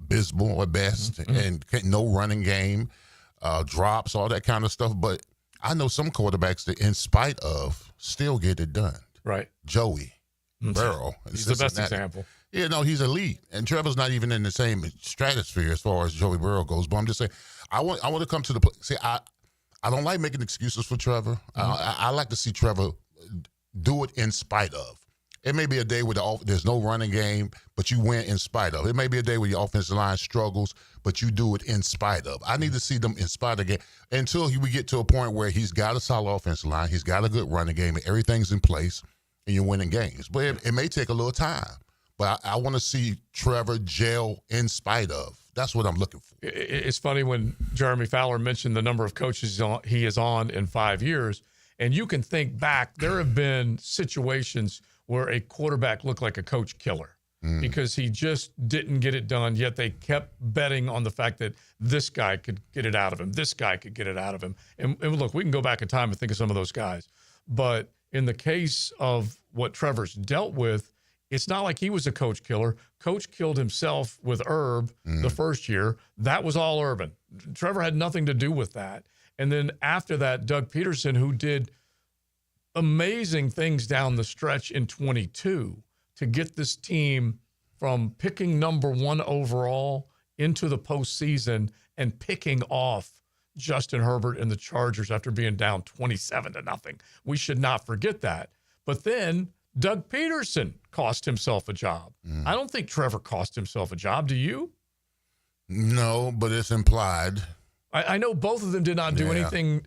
abysmal at best, and no running game, drops, all that kind of stuff. But I know some quarterbacks that, in spite of, still get it done. Right. Joey Burrow. He's the best example. Yeah, no, he's elite. And Trevor's not even in the same stratosphere as far as Joey Burrow goes. But I'm just saying, I want to come to the – see, I don't like making excuses for Trevor. I like to see Trevor do it in spite of. It may be a day where there's no running game, but you win in spite of. It may be a day where your offensive line struggles, but you do it in spite of. I need to see them in spite of game until we get to a point where he's got a solid offensive line, he's got a good running game, and everything's in place, and you're winning games. But it may take a little time. But I want to see Trevor gel in spite of. That's what I'm looking for. It's funny when Jeremy Fowler mentioned the number of coaches he is on in 5 years, and you can think back, there have been situations where a quarterback looked like a coach killer because he just didn't get it done, yet they kept betting on the fact that this guy could get it out of him, this guy could get it out of him. And look, we can go back in time and think of some of those guys. But in the case of what Trevor's dealt with, it's not like he was a coach killer. Coach killed himself with Herb the first year. That was all Urban. Trevor had nothing to do with that. And then after that, Doug Peterson, who did amazing things down the stretch in 22 to get this team from picking number 1 overall into the postseason and picking off Justin Herbert and the Chargers after being down 27-0. We should not forget that. But then Doug Peterson cost himself a job. I don't think Trevor cost himself a job. Do you? No, but it's implied. I know both of them did not do anything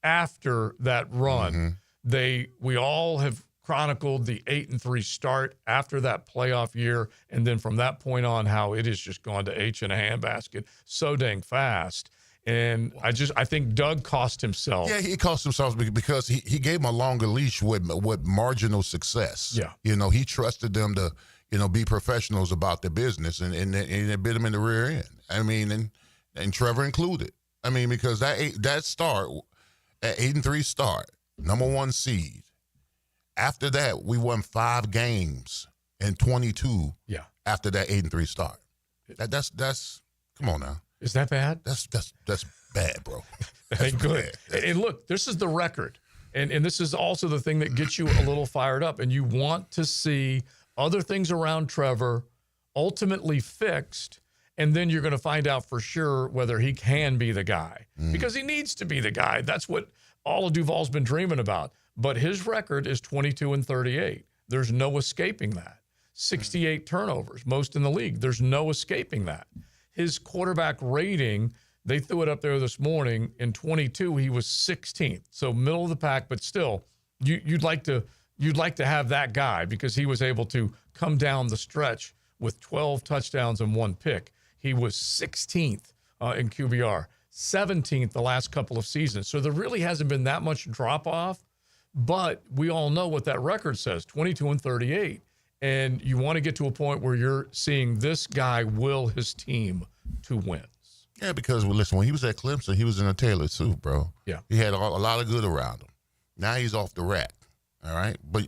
after that run. We all have chronicled the 8-3 start after that playoff year, and then from that point on, how it has just gone to H in a handbasket so dang fast. And I think Doug cost himself. Yeah, he cost himself because he gave him a longer leash with marginal success. Yeah. You know, he trusted them to, be professionals about their business, and it bit him in the rear end. I mean, and Trevor included. I mean, because that start, at 8-3 start, number 1 seed. After that, we won 5 games in 22. Yeah. After that 8-3 start. That's come on now. Is that bad? That's bad, bro. That ain't good. And look, this is the record. And this is also the thing that gets you a little fired up. And you want to see other things around Trevor ultimately fixed. And then you're going to find out for sure whether he can be the guy. Because he needs to be the guy. That's what all of Duval's been dreaming about. But his record is 22-38. There's no escaping that. 68 turnovers, most in the league. There's no escaping that. His quarterback rating, they threw it up there this morning. In 22, he was 16th, so middle of the pack. But still, you'd like to have that guy because he was able to come down the stretch with 12 touchdowns and 1 pick. He was 16th in QBR, 17th the last couple of seasons. So there really hasn't been that much drop off. But we all know what that record says: 22-38. And you want to get to a point where you're seeing this guy will his team to wins. Yeah, because, listen, when he was at Clemson, he was in a tailored suit, bro. Yeah. He had a lot of good around him. Now he's off the rack, all right? But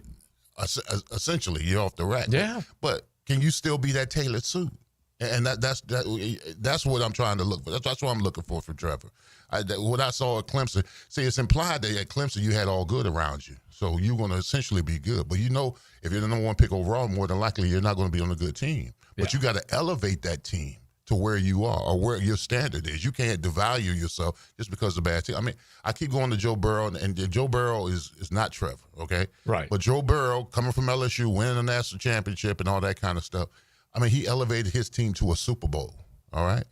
essentially, you're off the rack. Yeah. But can you still be that tailored suit? And that's what I'm trying to look for. That's what I'm looking for Trevor. What I saw at Clemson, see, it's implied that at Clemson you had all good around you. So you're going to essentially be good. But if you're the number 1 pick overall, more than likely you're not going to be on a good team. But you got to elevate that team to where you are or where your standard is. You can't devalue yourself just because of a bad team. I mean, I keep going to Joe Burrow, and Joe Burrow is not Trevor, okay? Right. But Joe Burrow, coming from LSU, winning a national championship and all that kind of stuff, I mean, he elevated his team to a Super Bowl, all right?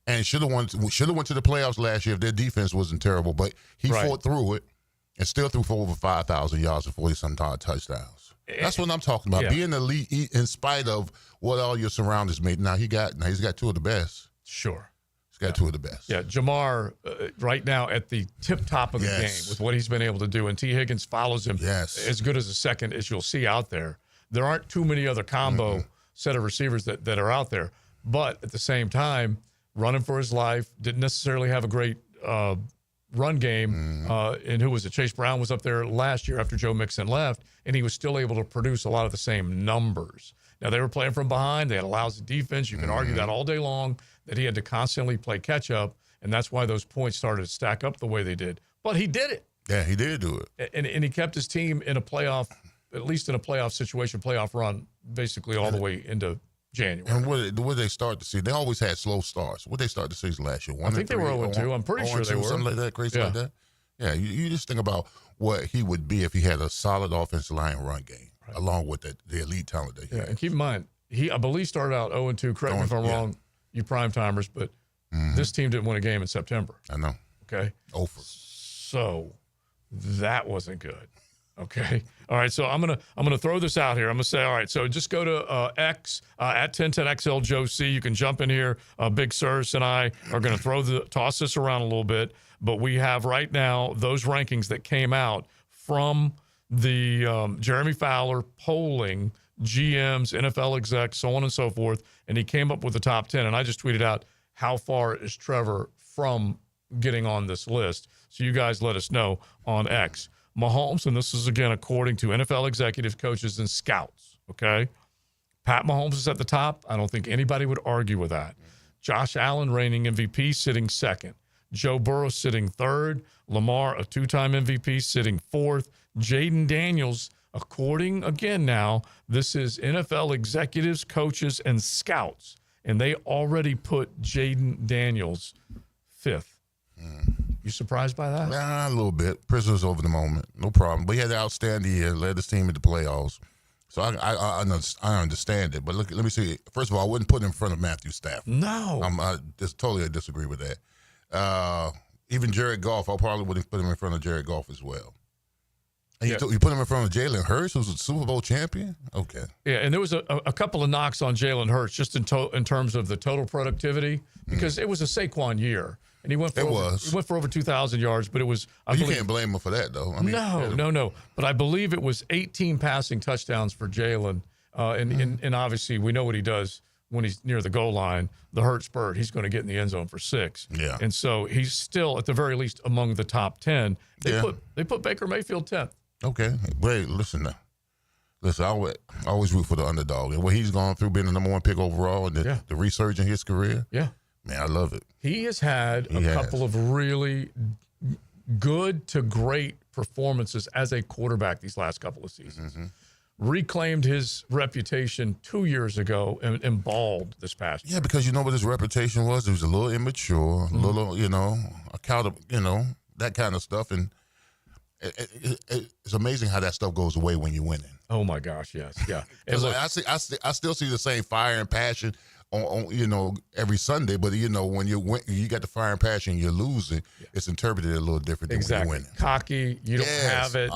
And should have went to the playoffs last year if their defense wasn't terrible, but he fought through it and still threw for over 5,000 yards and 40-some touchdowns. That's what I'm talking about. Being elite in spite of what all your surroundings made. Now he's got 2 of the best. Sure. He's got 2 of the best. Yeah, Jamar right now at the tip-top of the game with what he's been able to do. And T. Higgins follows him as good as a second as you'll see out there. There aren't too many other combo set of receivers that are out there. But at the same time, running for his life, didn't necessarily have a great run game. And who was it? Chase Brown was up there last year after Joe Mixon left, and he was still able to produce a lot of the same numbers. Now, they were playing from behind. They had a lousy defense. You can argue that all day long, that he had to constantly play catch-up, and that's why those points started to stack up the way they did. But he did it. Yeah, he did do it. And he kept his team in a playoff, at least in a playoff situation, playoff run, basically all the way into January. And what they start to see, they always had slow starts. What they start to see is last year. I think they were 0-2. I'm pretty sure they were. Something like that, crazy like that. Yeah, you just think about what he would be if he had a solid offensive line run game, along with the elite talent that he had. And keep in mind, I believe started out 0-2. Correct me if I'm wrong, you prime-timers, but this team didn't win a game in September. I know. Okay? So that wasn't good. Okay. All right. So I'm gonna throw this out here. I'm gonna say, all right. So just go to X at 1010XL Joe C. You can jump in here. Big Sirs and I are gonna toss this around a little bit. But we have right now those rankings that came out from the Jeremy Fowler polling GMs, NFL execs, so on and so forth, and he came up with the top 10. And I just tweeted out, how far is Trevor from getting on this list? So you guys let us know on X. Mahomes, and this is, again, according to NFL executives, coaches, and scouts, okay? Pat Mahomes is at the top. I don't think anybody would argue with that. Josh Allen, reigning MVP, sitting second. Joe Burrow sitting third. Lamar, a two-time MVP, sitting fourth. Jaden Daniels, according, again now, this is NFL executives, coaches, and scouts, and they already put Jaden Daniels fifth. You surprised by that? Nah, a little bit. Prisoners over the moment. No problem. But he had an outstanding year, led his team into playoffs. So I understand it. But let me see. First of all, I wouldn't put him in front of Matthew Stafford. No. I just totally disagree with that. Even Jared Goff, I probably wouldn't put him in front of Jared Goff as well. And you put him in front of Jalen Hurts, who's a Super Bowl champion? Okay. Yeah, and there was a couple of knocks on Jalen Hurts just in terms of the total productivity, because it was a Saquon year. And he went for over 2,000 yards, but it was. You can't blame him for that, though. No. But I believe it was 18 passing touchdowns for Jalen, and obviously we know what he does when he's near the goal line. The Hurts spurt, he's going to get in the end zone for 6. Yeah. And so he's still at the very least among the top 10. They put Baker Mayfield 10th. Okay, wait, listen now. Listen, I always root for the underdog, and what he's gone through, being the number 1 pick overall, and the resurgence in his career. Yeah. Man, I love it. He has had a couple of really good to great performances as a quarterback these last couple of seasons. Reclaimed his reputation 2 years ago and balled this past year. Yeah, because you know what his reputation was? It was a little immature, a little, accountable, that kind of stuff. And it's amazing how that stuff goes away when you're winning. Oh, my gosh, yes. Yeah. Because I still see the same fire and passion on every Sunday, but when you got the fire and passion, you're losing. It's interpreted a little different than when you're winning. Cocky, you don't have it.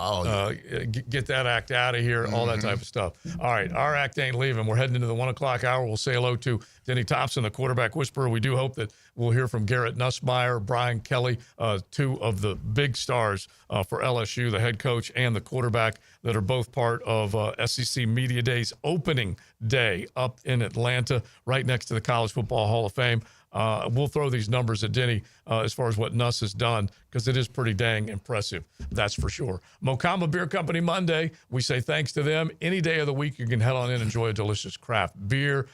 Get that act out of here, all that type of stuff. All right, our act ain't leaving. We're heading into the 1 o'clock hour. We'll say hello to Denny Thompson, the quarterback whisperer. We do hope that we'll hear from Garrett Nussmeier, Brian Kelly, 2 of the big stars for LSU, the head coach and the quarterback, that are both part of SEC Media Days opening day up in Atlanta, right next to the College Football Hall of Fame. We'll throw these numbers at Denny as far as what Nuss has done, because it is pretty dang impressive. That's for sure. Mocama Beer Company Monday. We say thanks to them. Any day of the week, you can head on in and enjoy a delicious craft beer.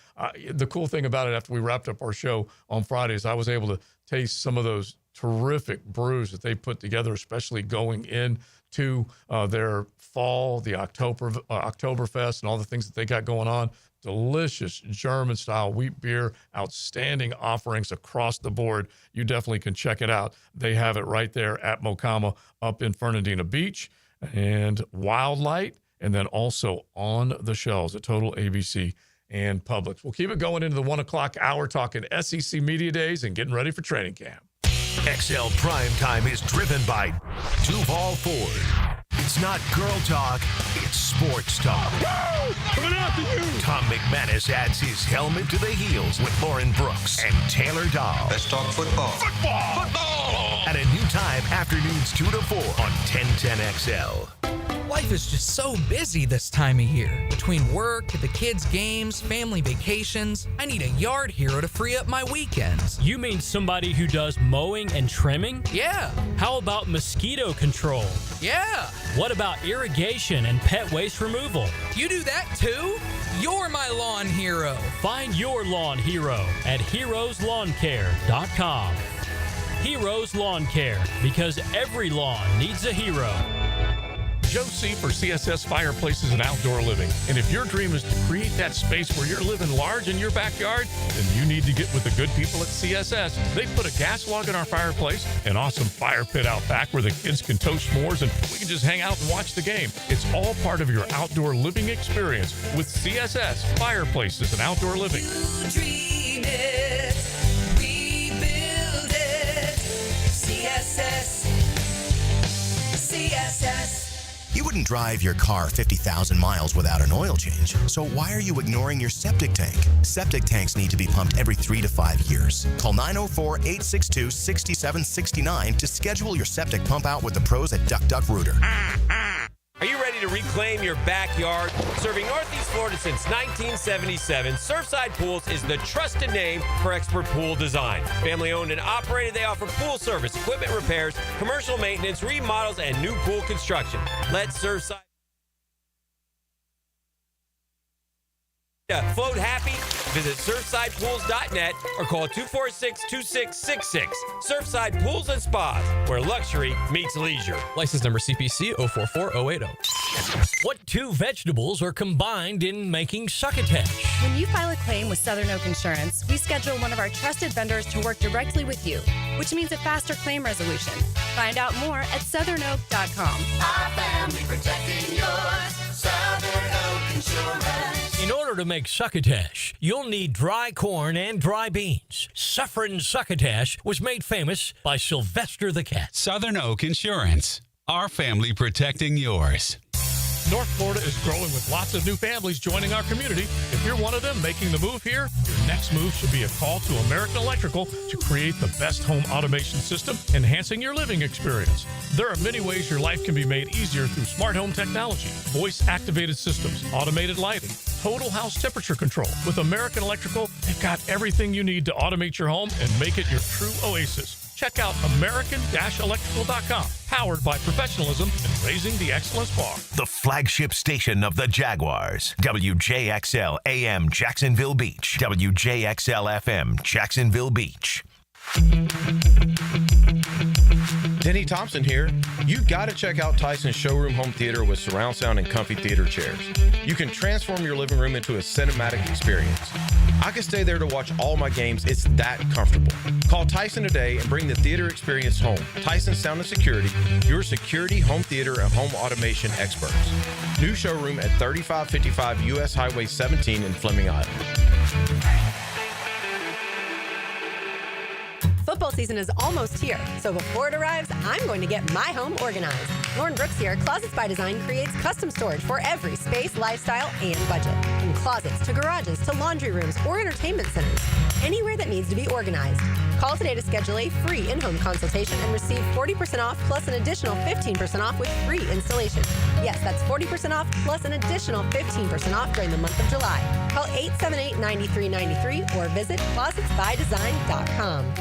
The cool thing about it, after we wrapped up our show on Friday, is I was able to taste some of those terrific brews that they put together, especially going into their fall, the Oktoberfest, and all the things that they got going on. Delicious German-style wheat beer, outstanding offerings across the board. You definitely can check it out. They have it right there at Mocama up in Fernandina Beach and Wildlight, and then also on the shelves at Total, ABC, and Publix. We'll keep it going into the 1 o'clock hour, talking SEC Media Days and getting ready for training camp. XL Primetime is driven by Duval Ford. It's not girl talk, it's sports talk. Woo! Coming after you! Tom McManus adds his helmet to the heels with Lauren Brooks and Taylor Dahl. Let's talk football. Football! At a new time, afternoons 2 to 4 on 1010XL. Life is just so busy this time of year. Between work, the kids' games, family vacations, I need a yard hero to free up my weekends. You mean somebody who does mowing and trimming? Yeah. How about mosquito control? Yeah. What about irrigation and pet waste removal? You do that too? You're my lawn hero. Find your lawn hero at heroeslawncare.com. Heroes Lawn Care, because every lawn needs a hero. Joe C. for CSS Fireplaces and Outdoor Living. And if your dream is to create that space where you're living large in your backyard, then you need to get with the good people at CSS. They put a gas log in our fireplace, an awesome fire pit out back where the kids can toast s'mores and we can just hang out and watch the game. It's all part of your outdoor living experience with CSS Fireplaces and Outdoor Living. You dream it, we build it. CSS. You wouldn't drive your car 50,000 miles without an oil change, so why are you ignoring your septic tank? Septic tanks need to be pumped every 3 to 5 years. Call 904-862-6769 to schedule your septic pump out with the pros at Duck Duck Rooter. Are you ready to reclaim your backyard? Serving Northeast Florida since 1977, Surfside Pools is the trusted name for expert pool design. Family owned and operated, they offer pool service, equipment repairs, commercial maintenance, remodels, and new pool construction. Let Surfside float happy. Visit surfsidepools.net or call 246-2666. Surfside Pools and Spas, where luxury meets leisure. License number CPC 044080. What two vegetables are combined in making succotash? When you file a claim with Southern Oak Insurance, we schedule one of our trusted vendors to work directly with you, which means a faster claim resolution. Find out more at southernoak.com. Our family protecting yours. Southern Oak Insurance. In order to make succotash, you'll need dry corn and dry beans. Suffering succotash was made famous by Sylvester the Cat. Southern Oak Insurance. Our family protecting yours. North Florida is growing with lots of new families joining our community. If you're one of them making the move here, your next move should be a call to American Electrical to create the best home automation system, enhancing your living experience. There are many ways your life can be made easier through smart home technology, voice-activated systems, automated lighting, total house temperature control. With American Electrical, they've got everything you need to automate your home and make it your true oasis. Check out American-Electrical.com, powered by professionalism and raising the excellence bar. The flagship station of the Jaguars. WJXL AM Jacksonville Beach. WJXL FM Jacksonville Beach. Denny Thompson here. You got to check out Tyson's Showroom Home Theater with surround sound and comfy theater chairs. You can transform your living room into a cinematic experience. I can stay there to watch all my games. It's that comfortable. Call Tyson today and bring the theater experience home. Tyson Sound and Security, your security, home theater, and home automation experts. New showroom at 3555 U.S. Highway 17 in Fleming Island. Football season is almost here, so before it arrives, I'm going to get my home organized. Lauren Brooks here. Closets by Design creates custom storage for every space, lifestyle, and budget. From closets to garages to laundry rooms or entertainment centers. Anywhere that needs to be organized. Call today to schedule a free in-home consultation and receive 40% off plus an additional 15% off with free installation. Yes, that's 40% off plus an additional 15% off during the month of July. Call 878-9393 or visit closetsbydesign.com.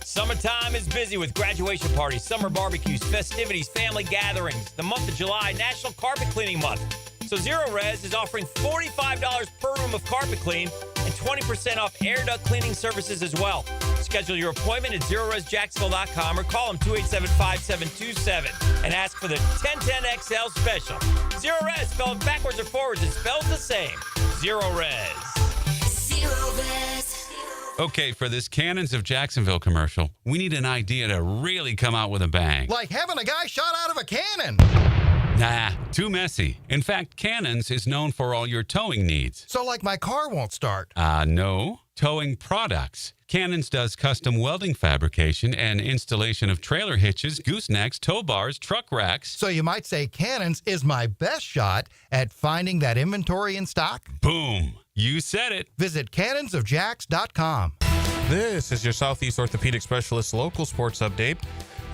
Summertime is busy with graduation parties, summer barbecues, festivities, family gatherings. The month of July, National Carpet Cleaning Month. So Zero Res is offering $45 per room of carpet clean and 20% off air duct cleaning services as well. Schedule your appointment at ZeroResJacksonville.com or call them 287-5727 and ask for the 1010XL special. Zero Res, spelled backwards or forwards, it spells the same. Zero Res. Zero Res. Okay, for this Cannons of Jacksonville commercial, we need an idea to really come out with a bang. Like having a guy shot out of a cannon. Nah, too messy. In fact, Cannons is known for all your towing needs. So like my car won't start. No. Towing products. Cannons does custom welding fabrication and installation of trailer hitches, goosenecks, tow bars, truck racks. So you might say Cannons is my best shot at finding that inventory in stock? Boom. You said it. Visit cannonsofjacks.com. This is your Southeast Orthopedic Specialist local sports update.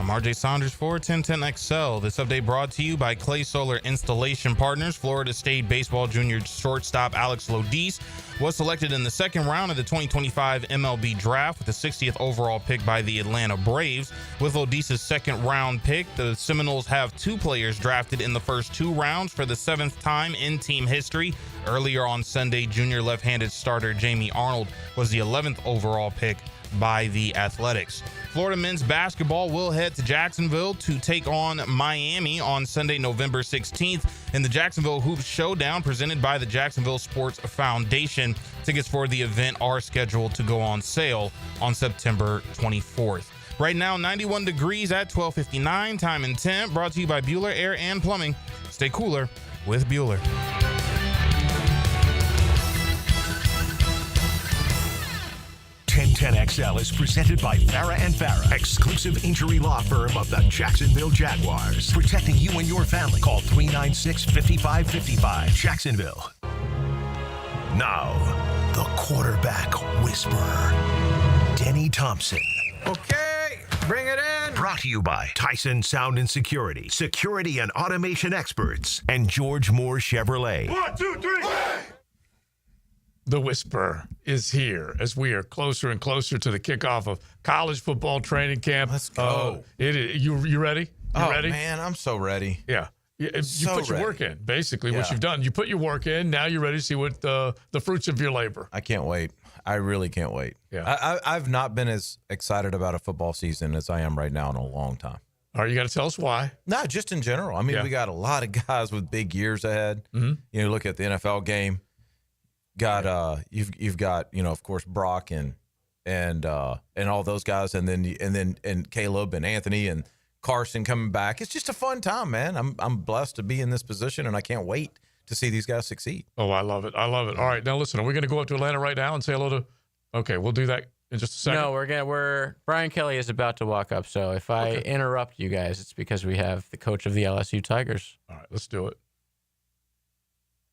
I'm RJ Saunders for 1010XL. This update brought to you by Clay Solar Installation Partners. Florida State baseball junior shortstop Alex Lodis was selected in the second round of the 2025 MLB draft with the 60th overall pick by the Atlanta Braves. With Lodis' second round pick, the Seminoles have 2 players drafted in the first 2 rounds for the 7th time in team history. Earlier on Sunday, junior left-handed starter Jamie Arnold was the 11th overall pick by the Athletics. Florida men's basketball will head to Jacksonville to take on Miami on Sunday, November 16th in the Jacksonville Hoops Showdown presented by the Jacksonville Sports Foundation. Tickets for the event are scheduled to go on sale on September 24th. Right now, 91 degrees at 12:59. Time and temp brought to you by Bueller Air and Plumbing. Stay cooler with Bueller. 1010XL is presented by Farah and Farah, exclusive injury law firm of the Jacksonville Jaguars. Protecting you and your family. Call 396-5555. Jacksonville. Now, the quarterback whisperer, Denny Thompson. Okay, bring it in. Brought to you by Tyson Sound and Security, security and automation experts, and George Moore Chevrolet. 1, 2, 3. The Whisper is here as we are closer and closer to the kickoff of college football training camp. Let's go. You ready? You ready? Man, I'm so ready. Yeah. You put your work in, basically, what you've done. You put your work in. Now you're ready to see what the fruits of your labor. I can't wait. I really can't wait. Yeah. I've not been as excited about a football season as I am right now in a long time. All right, you got to tell us why. No, just in general. I mean, we got a lot of guys with big years ahead. Mm-hmm. You know, look at the NFL game. You've got, you know, of course, Brock and all those guys, and then Caleb and Anthony and Carson coming back. It's just a fun time, man. I'm blessed to be in this position, and I can't wait to see these guys succeed. Oh, I love it. All right, now listen, are we going to go up to Atlanta right now and say hello to? Okay, we'll do that in just a second. No, Brian Kelly is about to walk up. So if I interrupt you guys, it's because we have the coach of the LSU Tigers. All right, let's do it.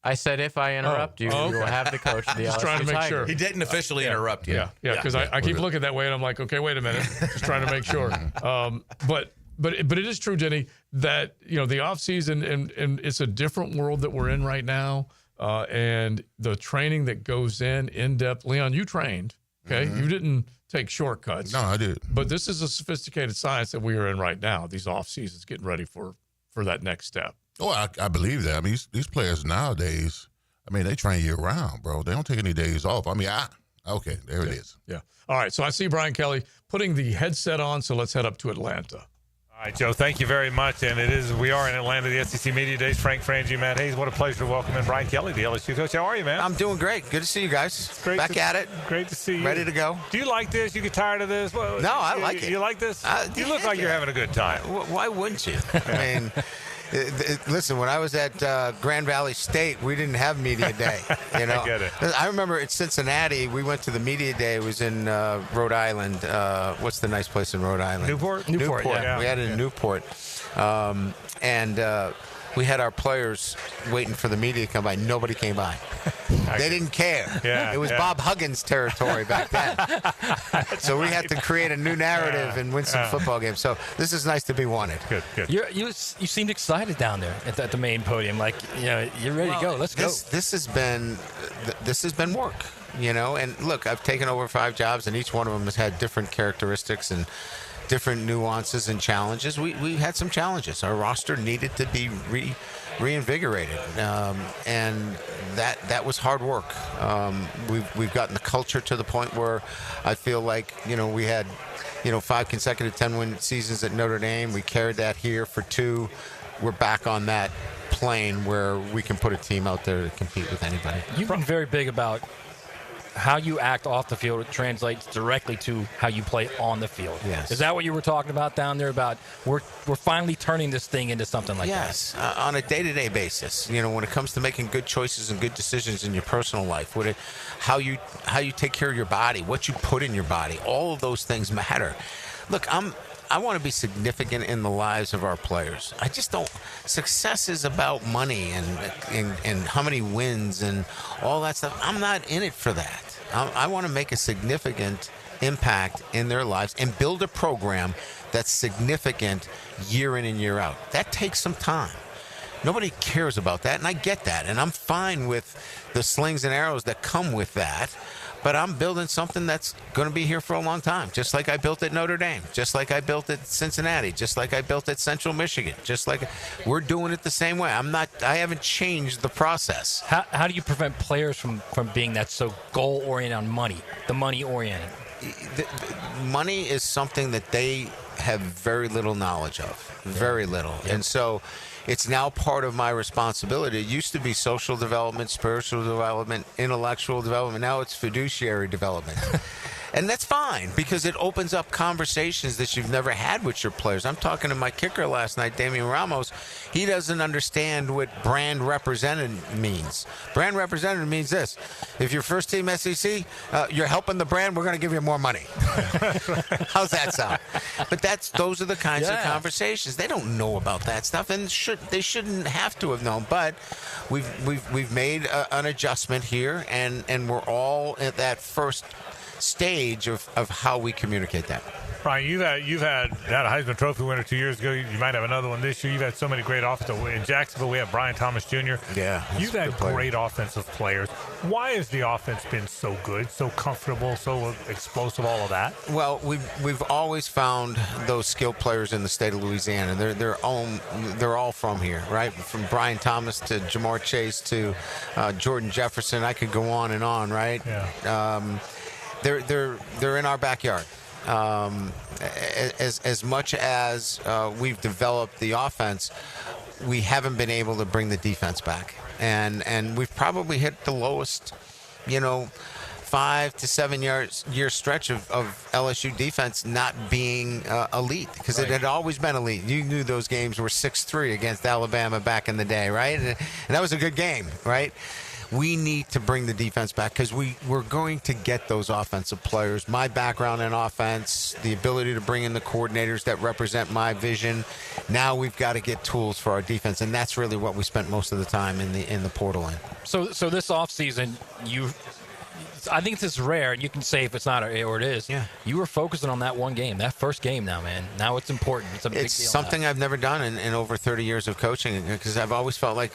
I said if I interrupt you, you will have the coach of the just LSU trying to make Tigers. sure. He didn't officially interrupt you. Yeah, because I keep looking that way, and I'm like, okay, wait a minute. Just trying to make sure. But it is true, Jenny, that, you know, the offseason, and it's a different world that we're in right now, and the training that goes in depth. Leon, you trained, okay? Mm-hmm. You didn't take shortcuts. No, I did. But this is a sophisticated science that we are in right now, these off seasons, getting ready for that next step. Oh, I believe that. I mean, these players nowadays, I mean, they train year round, bro. They don't take any days off. I mean, okay, there it is. Yeah. All right, so I see Brian Kelly putting the headset on, so let's head up to Atlanta. All right, Joe, thank you very much. And we are in Atlanta, the SEC Media Days. Frank Frangie, Matt Hayes, what a pleasure to welcome in Brian Kelly, the LSU coach. How are you, man? I'm doing great. Good to see you guys. Back at it. Great to see you. Ready to go. Do you like this? You get tired of this? Well, no, I like it. You like this? You look like you're having a good time. Why wouldn't you? I mean, listen, when I was at Grand Valley State, we didn't have media day. You know, I get it. I remember at Cincinnati, we went to the media day. It was in Rhode Island. What's the nice place in Rhode Island? Newport. Yeah. We had it in Newport, and we had our players waiting for the media to come by. Nobody came by. They didn't care. Yeah, it was Bob Huggins' territory back then. So we had to create a new narrative and win some football games. So this is nice to be wanted. Good. You seemed excited down there at the main podium. Like, you know, you're ready to go. Let's go. This has been work. You know, and look, I've taken over 5 jobs, and each one of them has had different characteristics and different nuances and challenges. We had some challenges. Our roster needed to be reinvigorated, and that was hard work. We've gotten the culture to the point where I feel like, you know, we had, you know, 5 consecutive 10-win seasons at Notre Dame. We carried that here for 2. We're back on that plane where we can put a team out there to compete with anybody. You've been very big about how you act off the field translates directly to how you play on the field. Yes. Is that what you were talking about down there? About we're finally turning this thing into something like that? Yes, on a day-to-day basis. You know, when it comes to making good choices and good decisions in your personal life, how you take care of your body, what you put in your body, all of those things matter. Look, I want to be significant in the lives of our players. I just don't. Success is about money and how many wins and all that stuff. I'm not in it for that. I want to make a significant impact in their lives and build a program that's significant year in and year out. That takes some time. Nobody cares about that, and I get that. And I'm fine with the slings and arrows that come with that. But I'm building something that's going to be here for a long time, just like I built at Notre Dame, just like I built at Cincinnati, just like I built at Central Michigan, just like we're doing it the same way. I haven't changed the process. How do you prevent players from being that so goal-oriented on money, the money-oriented? The money is something that they have very little knowledge of, very little. Yep. And so it's now part of my responsibility. It used to be social development, spiritual development, intellectual development. Now it's fiduciary development. And that's fine because it opens up conversations that you've never had with your players. I'm talking to my kicker last night, Damian Ramos. He doesn't understand what brand representative means. Brand representative means this. If you're first team SEC, you're helping the brand, we're going to give you more money. How's that sound? But those are the kinds of conversations. They don't know about that stuff, and they shouldn't have to have known. But we've made an adjustment here, and we're all at that first stage of how we communicate that. Brian, you've had a Heisman Trophy winner 2 years ago. You might have another one this year. You've had so many great offensive. In Jacksonville, we have Brian Thomas Jr. Yeah, you've had great offensive players. Why has the offense been so good, so comfortable, so explosive? All of that. Well, we've always found those skilled players in the state of Louisiana. They're all from here, right? From Brian Thomas to Jamar Chase to Jordan Jefferson. I could go on and on, right? Yeah. They're in our backyard. As much as we've developed the offense, we haven't been able to bring the defense back, and we've probably hit the lowest, 5 to 7 year stretch of LSU defense not being elite, because it had always been elite. You knew those games were 6-3 against Alabama back in the day, right? And that was a good game, right? We need to bring the defense back because we're going to get those offensive players. My background in offense, the ability to bring in the coordinators that represent my vision. Now we've got to get tools for our defense, and that's really what we spent most of the time in the portal in. So this offseason, I think this is rare, and you can say if it's not or it is. Yeah. You were focusing on that one game, that first game now, man. Now it's important. It's a big deal. It's something I've never done in over 30 years of coaching, because I've always felt like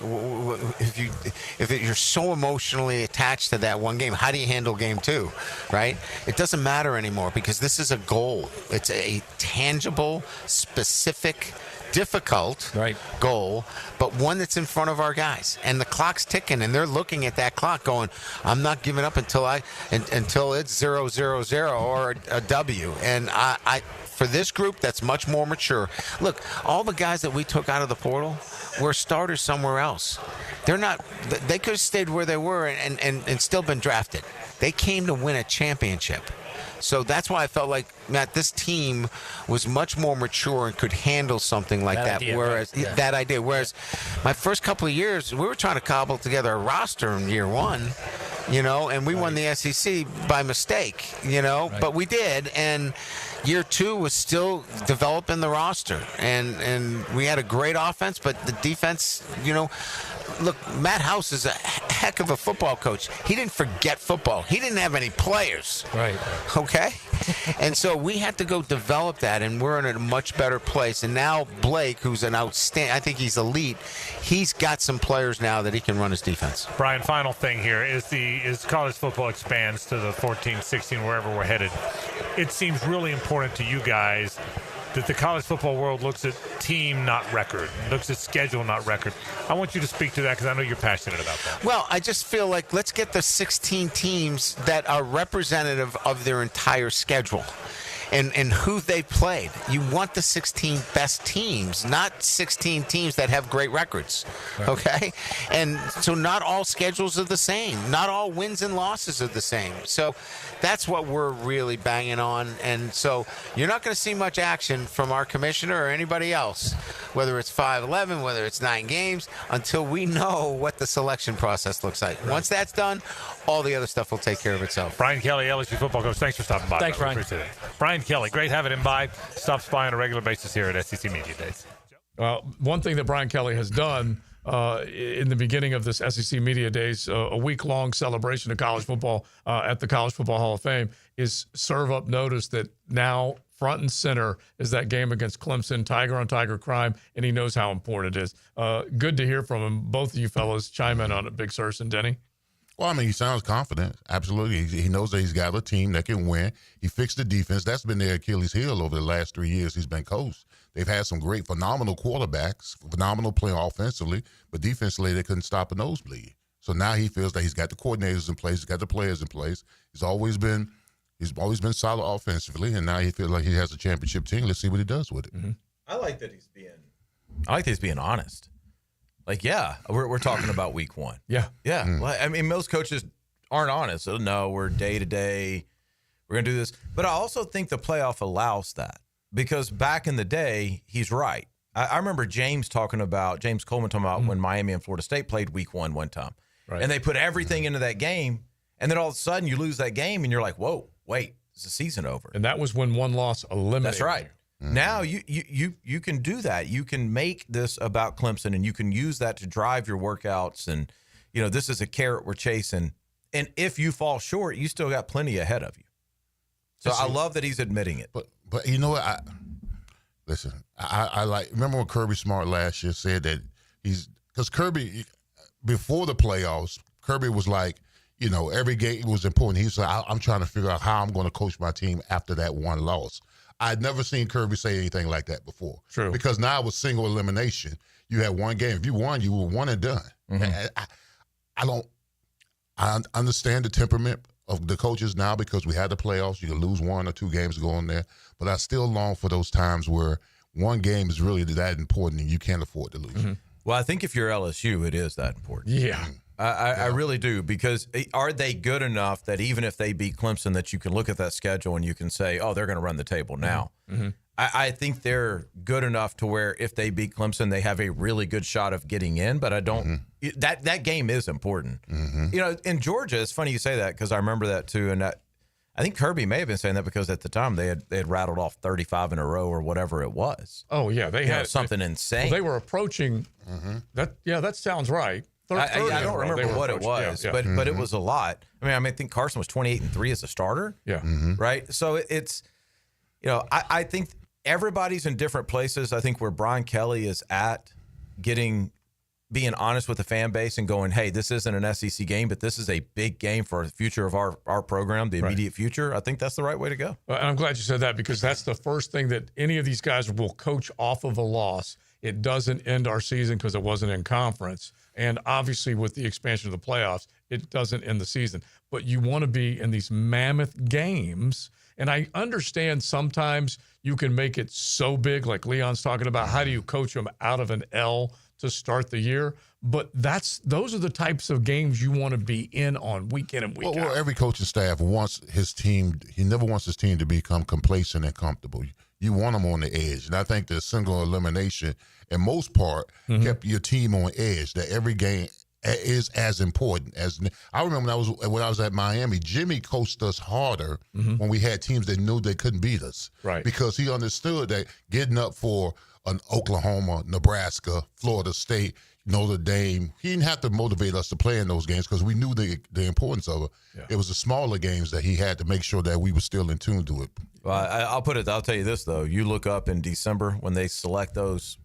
if you're so emotionally attached to that one game, how do you handle game two, right? It doesn't matter anymore because this is a goal. It's a tangible, specific, difficult goal, but one that's in front of our guys, and the clock's ticking, and they're looking at that clock going, I'm not giving up until it's 0-0-0 or a W. And I for this group that's much more mature, look, all the guys that we took out of the portal were starters somewhere else. They could have stayed where they were and still been drafted. They came to win a championship. So that's why I felt like, Matt, this team was much more mature and could handle something like that. That idea. Whereas my first couple of years, we were trying to cobble together a roster in year one, and we won the SEC by mistake, but we did. And year two was still developing the roster. And we had a great offense, but the defense, look, Matt House is a heck of a football coach. He didn't forget football. He didn't have any players. Right. Okay? And so we had to go develop that, and we're in a much better place. And now Blake, who's an outstanding, I think he's elite, he's got some players now that he can run his defense. Brian, final thing here is as college football expands to the 14, 16, wherever we're headed, it seems really important to you guys that the college football world looks at team, not record, looks at schedule, not record. I want you to speak to that because I know you're passionate about that. Well, I just feel like let's get the 16 teams that are representative of their entire schedule and who they played. You want the 16 best teams, not 16 teams that have great records, okay? And so not all schedules are the same. Not all wins and losses are the same. So that's what we're really banging on. And so you're not going to see much action from our commissioner or anybody else, whether it's 5-11, whether it's 9 games, until we know what the selection process looks like. Once that's done, all the other stuff will take care of itself. Brian Kelly, LSU football coach, thanks for stopping by. Thanks, Brian. Appreciate it. Brian Kelly, great having him by. Stops by on a regular basis here at SEC Media Days. One thing that Brian Kelly has done in the beginning of this SEC Media Days, a week-long celebration of college football at the College Football Hall of Fame, is serve up notice that now front and center is that game against Clemson, Tiger on Tiger crime, and he knows how important it is. Good to hear from him. Both of you fellows chime in on it, Big Sirs and Denny. Well, I mean, he sounds confident. Absolutely. He knows that he's got a team that can win. He fixed the defense. That's been their Achilles heel over the last 3 years he's been coached. They've had some great, phenomenal quarterbacks, phenomenal play offensively, but defensively they couldn't stop a nosebleed. So now he feels that he's got the coordinators in place, he's got the players in place. He's always been solid offensively, and now he feels like he has a championship team. Let's see what he does with it. Mm-hmm. I like that he's being honest. Like, yeah, we're talking about week one. Yeah. Yeah. Mm. Well, I mean, most coaches aren't honest. So, no, we're day to day. We're going to do this. But I also think the playoff allows that because back in the day, he's right. I remember James Coleman talking about when Miami and Florida State played week one time. Right. And they put everything into that game. And then all of a sudden you lose that game and you're like, whoa, wait, is the season over? And that was when one loss eliminated. That's right. Now you can do that. You can make this about Clemson, and you can use that to drive your workouts. And this is a carrot we're chasing. And if you fall short, you still got plenty ahead of you. So I love that he's admitting it. But you know what? I like. Remember when Kirby Smart last year said that because Kirby before the playoffs, Kirby was like, every game was important. He said, I'm trying to figure out how I'm going to coach my team after that one loss. I'd never seen Kirby say anything like that before. True. Because now it was single elimination. You had one game. If you won, you were one and done. Mm-hmm. I understand the temperament of the coaches now because we had the playoffs. You can lose 1 or 2 games going there. But I still long for those times where one game is really that important and you can't afford to lose. Mm-hmm. Well, I think if you're LSU, it is that important. Yeah. I really do, because are they good enough that even if they beat Clemson, that you can look at that schedule and you can say, oh, they're going to run the table now. Mm-hmm. I think they're good enough to where if they beat Clemson, they have a really good shot of getting in, but I don't that game is important. Mm-hmm. In Georgia, it's funny you say that because I remember that too. And I think Kirby may have been saying that because at the time they had rattled off 35 in a row or whatever it was. Oh, yeah. They had something insane. Well, they were approaching that. Yeah, that sounds right. I don't remember what it was, but it was a lot. I think Carson was 28-3 as a starter. Yeah. Mm-hmm. Right. So it's, I think everybody's in different places. I think where Brian Kelly is at being honest with the fan base and going, hey, this isn't an SEC game, but this is a big game for the future of our program, the immediate future. I think that's the right way to go. And I'm glad you said that because that's the first thing that any of these guys will coach off of a loss. It doesn't end our season because it wasn't in conference. And obviously with the expansion of the playoffs, it doesn't end the season. But you want to be in these mammoth games. And I understand sometimes you can make it so big, like Leon's talking about, how do you coach them out of an L to start the year? But those are the types of games you want to be in on week in and week out. Well, every coaching staff wants his team, he never wants his team to become complacent and comfortable. You want them on the edge. And I think the single elimination, in most part, kept your team on edge, that every game is as important as. I remember when I was at Miami, Jimmy coached us harder when we had teams that knew they couldn't beat us. Right. Because he understood that getting up for an Oklahoma, Nebraska, Florida State, Notre Dame, he didn't have to motivate us to play in those games because we knew the importance of it. Yeah. It was the smaller games that he had to make sure that we were still in tune to it. Well, I'll tell you this, though. You look up in December when they select those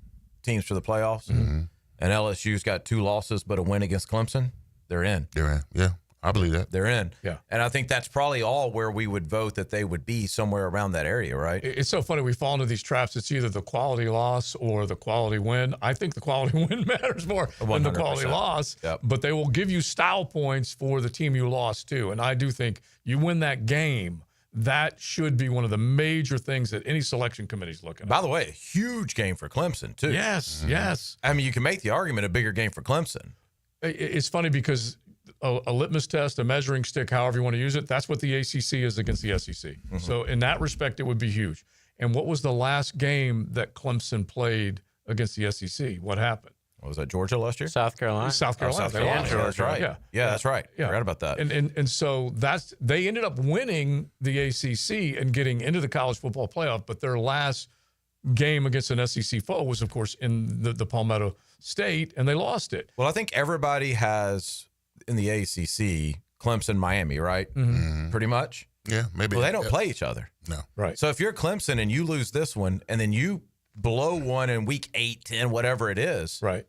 teams for the playoffs, and LSU's got 2 losses but a win against Clemson, they're in. They're in, yeah. I believe that. They're in. Yeah. And I think that's probably all where we would vote that they would be, somewhere around that area, right? It's so funny. We fall into these traps. It's either the quality loss or the quality win. I think the quality win matters more than the quality loss. Yep. But they will give you style points for the team you lost to. And I do think you win that game, that should be one of the major things that any selection committee is looking at. By the way, a huge game for Clemson, too. Yes, yes. I mean, you can make the argument a bigger game for Clemson. It's funny because a litmus test, a measuring stick, however you want to use it, that's what the ACC is against the SEC. So in that respect, it would be huge. And what was the last game that Clemson played against the SEC? What happened? What was that, Georgia last year? South Carolina. South Carolina. South Carolina. That's right. Yeah, that's right. Yeah. Forgot about that. And so they ended up winning the ACC and getting into the college football playoff, but their last game against an SEC foe was, of course, in the Palmetto State, and they lost it. Well, I think everybody has in the ACC Clemson, Miami, right? Pretty much. Yeah, maybe. Well, they don't play each other. No. Right. So if you're Clemson and you lose this one, and then you blow one in week 8, 10, whatever it is, right?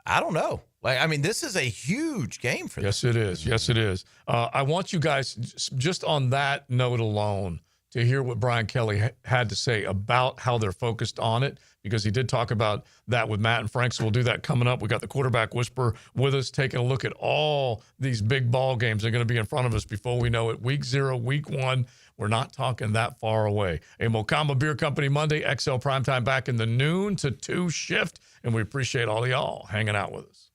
I don't know. Like, I mean, this is a huge game for them. Yes, it is. Yes, it is. I want you guys, just on that note alone, to hear what Brian Kelly had to say about how they're focused on it, because he did talk about that with Matt and Frank. So we'll do that coming up. We got the quarterback whisperer with us, taking a look at all these big ball games that are going to be in front of us before we know it. Week 0, week 1. We're not talking that far away. A Mocama Beer Company Monday, XL Primetime back in the noon to 2 shift. And we appreciate all of y'all hanging out with us.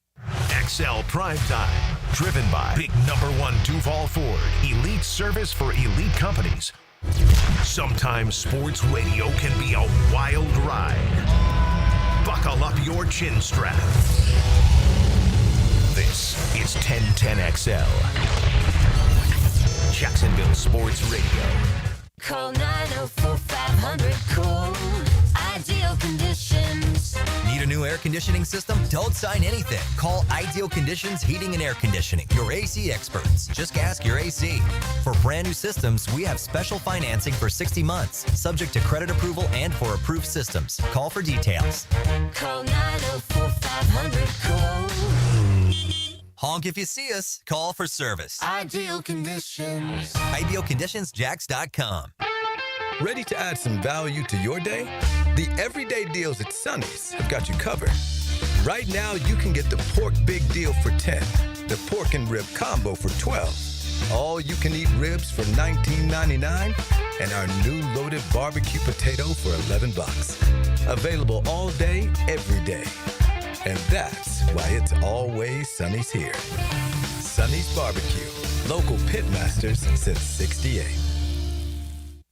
XL Primetime, driven by Big Number 1 Duval Ford, elite service for elite companies. Sometimes sports radio can be a wild ride. Buckle up your chin strap. This is 1010XL, Jacksonville Sports Radio. Call 904-500-COOL. Ideal Conditions. Need a new air conditioning system? Don't sign anything. Call Ideal Conditions Heating and Air Conditioning, your AC experts. Just ask your AC. For brand new systems, we have special financing for 60 months, subject to credit approval and for approved systems. Call for details. Call 904-500-COOL. Honk if you see us. Call for service. Ideal Conditions. IdealConditionsJax.com. Ready to add some value to your day? The everyday deals at Sonny's have got you covered. Right now, you can get the pork big deal for $10, the pork and rib combo for $12, all you can eat ribs for $19.99, and our new loaded barbecue potato for $11. Available all day, every day. And that's why it's always Sonny's here. Sonny's Barbecue, local pit masters since '68.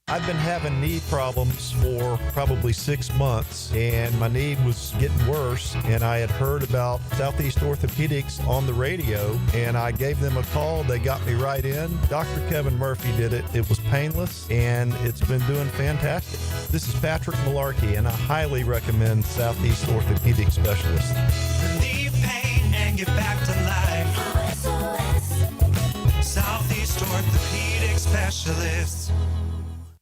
I've been having knee problems for probably 6 months, and my knee was getting worse, and I had heard about Southeast Orthopedics on the radio, and I gave them a call. They got me right in. Dr. Kevin Murphy did it. It was painless, and it's been doing fantastic. This is Patrick Malarkey, and I highly recommend Southeast Orthopedic Specialists. Relieve pain and get back to life. Southeast Orthopedic Specialists.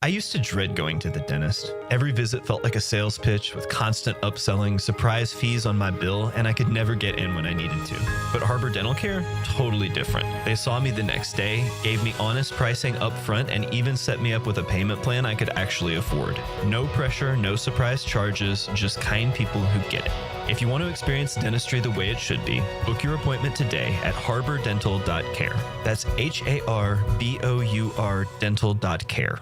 I used to dread going to the dentist. Every visit felt like a sales pitch with constant upselling, surprise fees on my bill, and I could never get in when I needed to. But Harbor Dental Care? Totally different. They saw me the next day, gave me honest pricing up front, and even set me up with a payment plan I could actually afford. No pressure, no surprise charges, just kind people who get it. If you want to experience dentistry the way it should be, book your appointment today at harbordental.care. That's HARBOUR dental.care.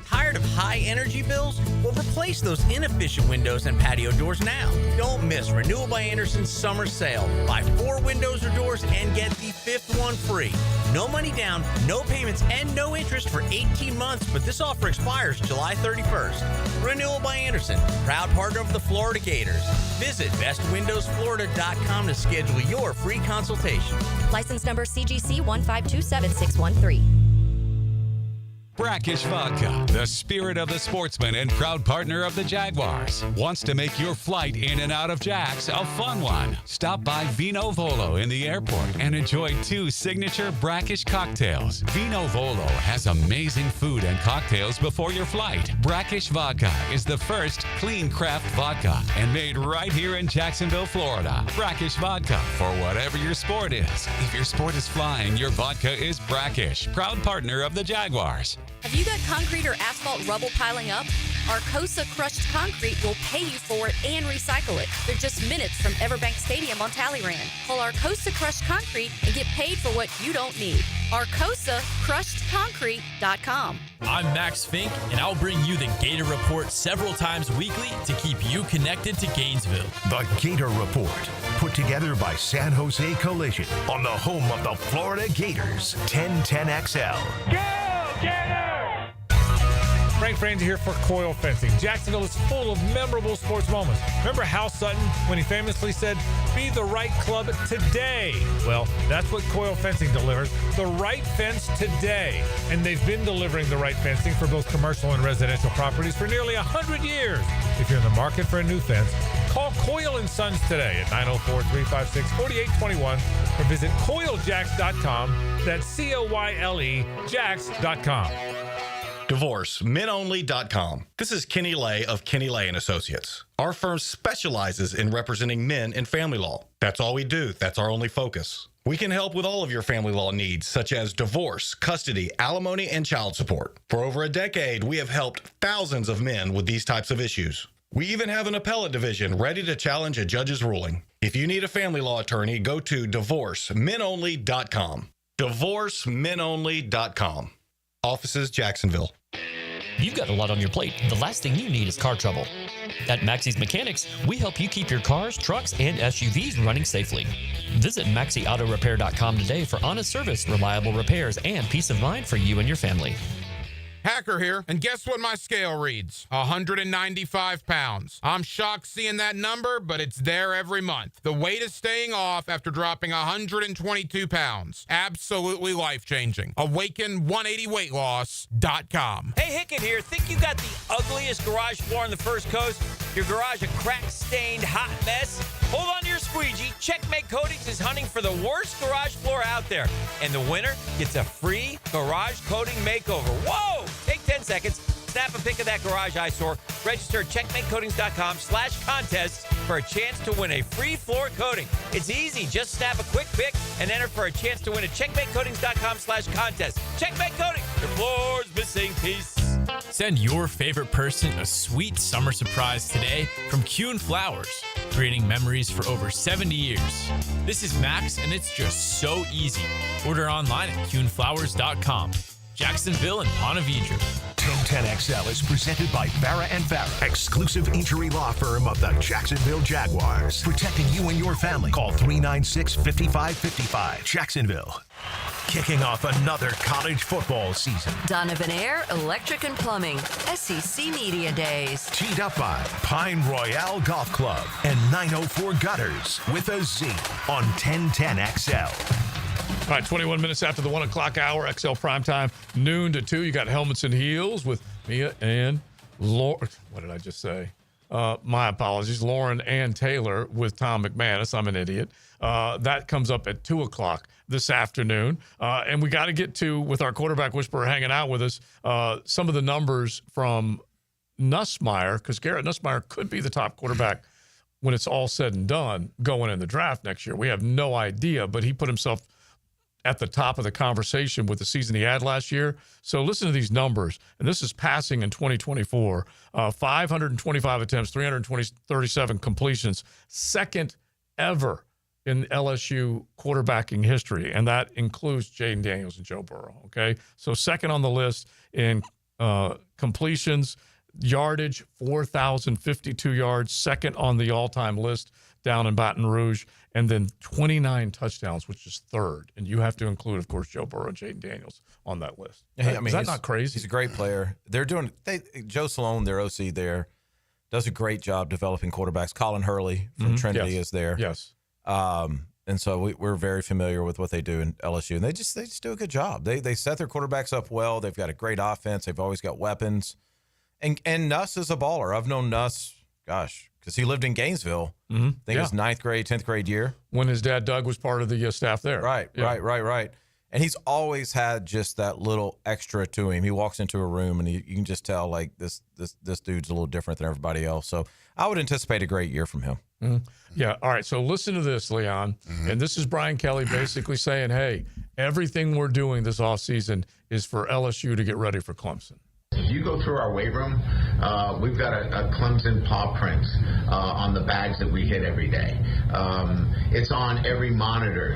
Tired of high energy bills? Well, replace those inefficient windows and patio doors now. Don't miss Renewal by Anderson's summer sale. Buy 4 windows or doors and get the 5th one free. No money down, no payments, and no interest for 18 months, but this offer expires July 31st. Renewal by Anderson, proud partner of the Florida Gators. Visit bestwindowsflorida.com to schedule your free consultation. License number CGC 1527613. Brackish Vodka, the spirit of the sportsman and proud partner of the Jaguars, wants to make your flight in and out of Jax a fun one. Stop by Vino Volo in the airport and enjoy 2 signature brackish cocktails. Vino Volo has amazing food and cocktails before your flight. Brackish Vodka is the first clean craft vodka and made right here in Jacksonville, Florida. Brackish Vodka for whatever your sport is. If your sport is flying, your vodka is Brackish, proud partner of the Jaguars. Have you got concrete or asphalt rubble piling up? Arcosa Crushed Concrete will pay you for it and recycle it. They're just minutes from Everbank Stadium on Talleyrand. Call Arcosa Crushed Concrete and get paid for what you don't need. ArcosaCrushedConcrete.com. I'm Max Fink, and I'll bring you the Gator Report several times weekly to keep you connected to Gainesville. The Gator Report, put together by San Jose Collision on the home of the Florida Gators, 1010XL. Go, Gators! Frank Frangie here for Coyle Fencing. Jacksonville is full of memorable sports moments. Remember Hal Sutton when he famously said, "Be the right club today"? Well, that's what Coyle Fencing delivers, the right fence today. And they've been delivering the right fencing for both commercial and residential properties for nearly 100 years. If you're in the market for a new fence, call Coyle & Sons today at 904-356-4821 or visit CoyleJacks.com. That's COYLE Jacks.com. DivorceMenOnly.com. This is Kenny Lay of Kenny Lay & Associates. Our firm specializes in representing men in family law. That's all we do. That's our only focus. We can help with all of your family law needs, such as divorce, custody, alimony, and child support. For over a decade, we have helped thousands of men with these types of issues. We even have an appellate division ready to challenge a judge's ruling. If you need a family law attorney, go to DivorceMenOnly.com. DivorceMenOnly.com. Offices, Jacksonville. You've got a lot on your plate. The last thing you need is car trouble. At Maxie's Mechanics, we help you keep your cars, trucks, and SUVs running safely. Visit MaxieAutoRepair.com today for honest service, reliable repairs, and peace of mind for you and your family. Hacker here, and guess what my scale reads? 195 pounds. I'm shocked seeing that number, but it's there every month. The weight is staying off after dropping 122 pounds. Absolutely life-changing. Awaken180weightloss.com. Hey, Hicken here. Think you got the ugliest garage floor on the First Coast? Your garage a crack-stained, hot mess? Hold on to your squeegee. Checkmate Coatings is hunting for the worst garage floor out there. And the winner gets a free garage coating makeover. Whoa! Take 10 seconds, snap a pic of that garage eyesore, register at checkmatecoatings.com/contest for a chance to win a free floor coating. It's easy. Just snap a quick pic and enter for a chance to win at checkmatecoatings.com/contest. Checkmate Coatings, your floor's missing piece. Send your favorite person a sweet summer surprise today from Kuhn Flowers, creating memories for over 70 years. This is Max, and it's just so easy. Order online at kuhnflowers.com. Jacksonville and Ponte Vedra. 1010XL is presented by Farah & Farah, exclusive injury law firm of the Jacksonville Jaguars. Protecting you and your family. Call 396-5555. Jacksonville. Kicking off another college football season. Donovan Air, Electric and Plumbing, SEC Media Days. Teed up by Pine Royale Golf Club and 904 Gutters with a Z on 1010XL. All right, 21 minutes after the 1 o'clock hour, XL Primetime, noon to 2. You got Helmets and Heels with Mia and Lauren. What did I just say? My apologies. Lauren and Taylor with Tom McManus. I'm an idiot. That comes up at 2 o'clock this afternoon. And we got to get to, with our quarterback whisperer hanging out with us, some of the numbers from Nussmeier, because Garrett Nussmeier could be the top quarterback when it's all said and done going in the draft next year. We have no idea, but he put himself at the top of the conversation with the season he had last year. So listen to these numbers. And this is passing in 2024. 525 attempts, 337 completions. Second ever in LSU quarterbacking history. And that includes Jaden Daniels and Joe Burrow. Okay. So second on the list in completions, yardage, 4,052 yards. Second on the all-time list down in Baton Rouge. And then 29 touchdowns, which is third. And you have to include, of course, Joe Burrow and Jaden Daniels on that list. Hey, I mean, is that not crazy? He's a great player. They're doing Joe Salone, their OC there, does a great job developing quarterbacks. Colin Hurley from Trinity is there. Yes. And so we're very familiar with what they do in LSU. And they just do a good job. They set their quarterbacks up well. They've got a great offense. They've always got weapons. And Nuss is a baller. I've known Nuss, because he lived in Gainesville. I think his 9th grade, 10th grade year. When his dad, Doug, was part of the staff there. Right. And he's always had just that little extra to him. He walks into a room and you can just tell, like, this dude's a little different than everybody else. So I would anticipate a great year from him. Yeah. All right. So listen to this, Leon. And this is Brian Kelly basically saying, hey, everything we're doing this offseason is for LSU to get ready for Clemson. If you go through our weight room, we've got a Clemson paw print on the bags that we hit every day. It's on every monitor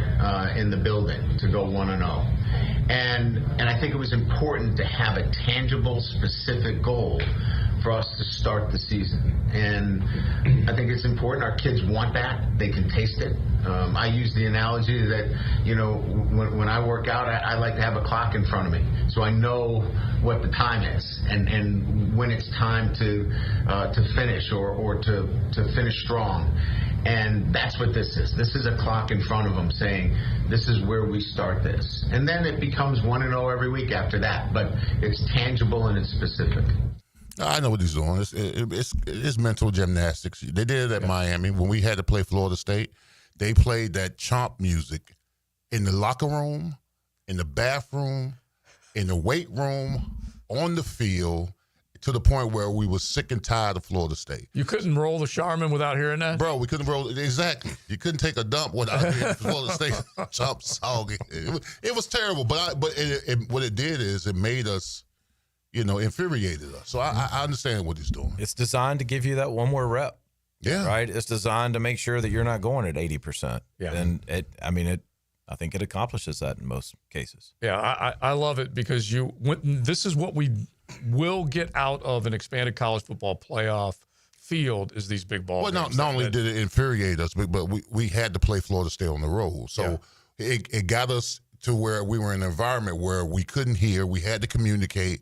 in the building to go 1-0. And I think it was important to have a tangible, specific goal for us to start the season. And I think it's important. Our kids want that. They can taste it. I use the analogy that, when I work out, I like to have a clock in front of me, so I know what the time is and when it's time to finish or to finish strong. And that's what this is. This is a clock in front of them saying, this is where we start this. And then it becomes 1-0 every week after that. But it's tangible and it's specific. I know what he's doing. It's mental gymnastics. They did it at Miami. When we had to play Florida State, they played that chomp music in the locker room, in the bathroom, in the weight room, on the field, to the point where we were sick and tired of Florida State. You couldn't roll the Charmin without hearing that? Bro, we couldn't roll. Exactly. You couldn't take a dump without hearing Florida State chomp soggy. It was terrible, but what it did is it made us, infuriated us. So I understand what he's doing. It's designed to give you that one more rep. Yeah. Right? It's designed to make sure that you're not going at 80%. Yeah. And I think it accomplishes that in most cases. Yeah, I love it because this is what we will get out of an expanded college football playoff field is these big ball games. Not only did it infuriate us, but we had to play Florida State on the road. So it got us to where we were in an environment where we couldn't hear. We had to communicate,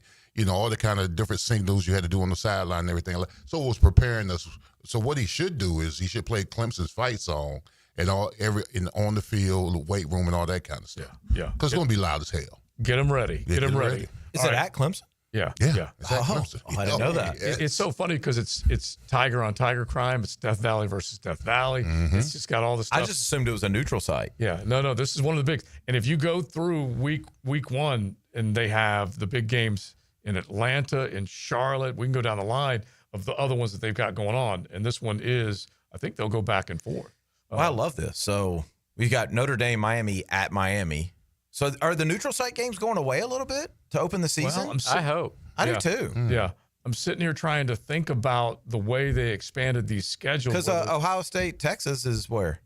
all the kind of different signals you had to do on the sideline and everything. So it was preparing us. So what he should do is he should play Clemson's fight song and on the field, weight room, and all that kind of stuff. Yeah. Because it's going to be loud as hell. Get them ready. Get them ready. Is it at Clemson? Yeah. It's at Clemson. I didn't know that. It's so funny because it's Tiger on Tiger crime. It's Death Valley versus Death Valley. Mm-hmm. It's just got all this stuff. I just assumed it was a neutral site. Yeah. No. This is one of the big. And if you go through week one and they have the big games in Atlanta, in Charlotte, we can go down the line of the other ones that they've got going on. And this one is, I think they'll go back and forth. Well, I love this. So we've got Notre Dame, Miami at Miami. So are the neutral site games going away a little bit to open the season? Well, I hope. I do too. Yeah. I'm sitting here trying to think about the way they expanded these schedules. Because Ohio State, Texas is where?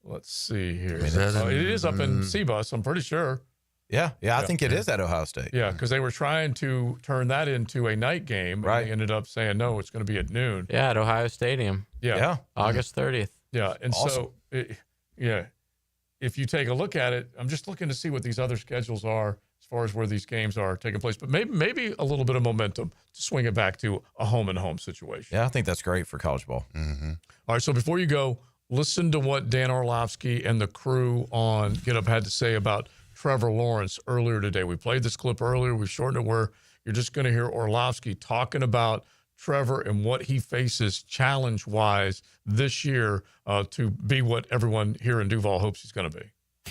Let's see here. Is that It is up in C-Bus, I'm pretty sure. Yeah, I think it is at Ohio State. Yeah, because they were trying to turn that into a night game. Right. And they ended up saying, no, it's going to be at noon. Yeah, at Ohio Stadium. Yeah. August 30th. Yeah. And Awesome. so, if you take a look at it, I'm just looking to see what these other schedules are as far as where these games are taking place. But maybe a little bit of momentum to swing it back to a home-and-home situation. Yeah, I think that's great for college ball. Mm-hmm. All right, so before you go, listen to what Dan Orlovsky and the crew on Get Up had to say about Trevor Lawrence earlier today. We played this clip earlier. We shortened it where you're just going to hear Orlovsky talking about Trevor and what he faces challenge-wise this year to be what everyone here in Duval hopes he's going to be.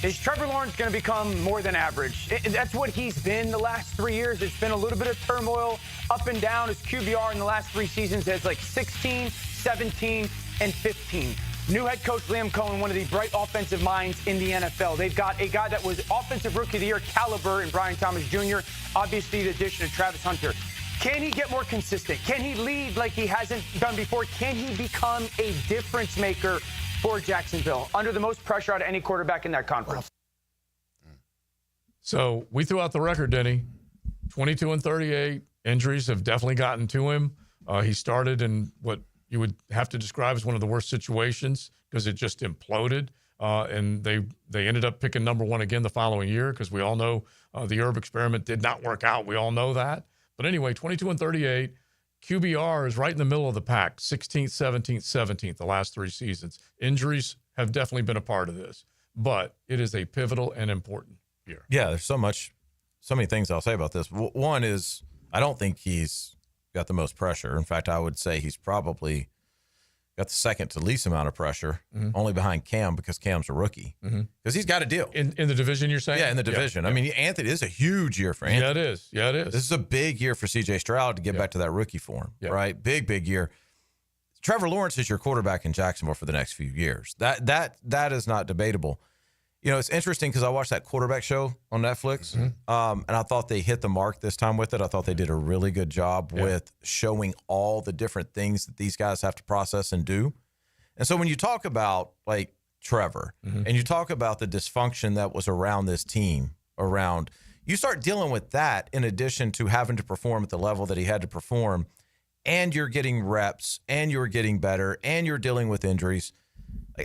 Is Trevor Lawrence going to become more than average? That's what he's been the last 3 years. It's been a little bit of turmoil up and down. His QBR in the last 3 seasons has like 16, 17, and 15. New head coach Liam Cohen, one of the bright offensive minds in the NFL. They've got a guy that was Offensive Rookie of the Year caliber in Brian Thomas Jr., obviously the addition of Travis Hunter. Can he get more consistent? Can he lead like he hasn't done before? Can he become a difference maker for Jacksonville under the most pressure out of any quarterback in that conference? So we threw out the record, Denny. 22-38. Injuries have definitely gotten to him. He started in what you would have to describe as one of the worst situations because it just imploded. And they ended up picking number one again the following year because we all know the Herb experiment did not work out. We all know that. But anyway, 22-38. QBR is right in the middle of the pack, 16th, 17th, 17th, the last 3 seasons. Injuries have definitely been a part of this, but it is a pivotal and important year. Yeah, there's so many things I'll say about this. One is I don't think he's got the most pressure. In fact, I would say he's probably got the second to least amount of pressure, only behind Cam because Cam's a rookie. Because he's got a deal. In the division, you're saying? Yeah, in the division. Yeah. I mean, Anthony, this is a huge year for Anthony. Yeah, it is. Yeah, it is. This is a big year for C.J. Stroud to get back to that rookie form, right? Big year. Trevor Lawrence is your quarterback in Jacksonville for the next few years. That is not debatable. You know, it's interesting because I watched that quarterback show on Netflix, and I thought they hit the mark this time with it. I thought they did a really good job with showing all the different things that these guys have to process and do. And so when you talk about, like, Trevor, and you talk about the dysfunction that was around this team, you start dealing with that in addition to having to perform at the level that he had to perform, and you're getting reps, and you're getting better, and you're dealing with injuries.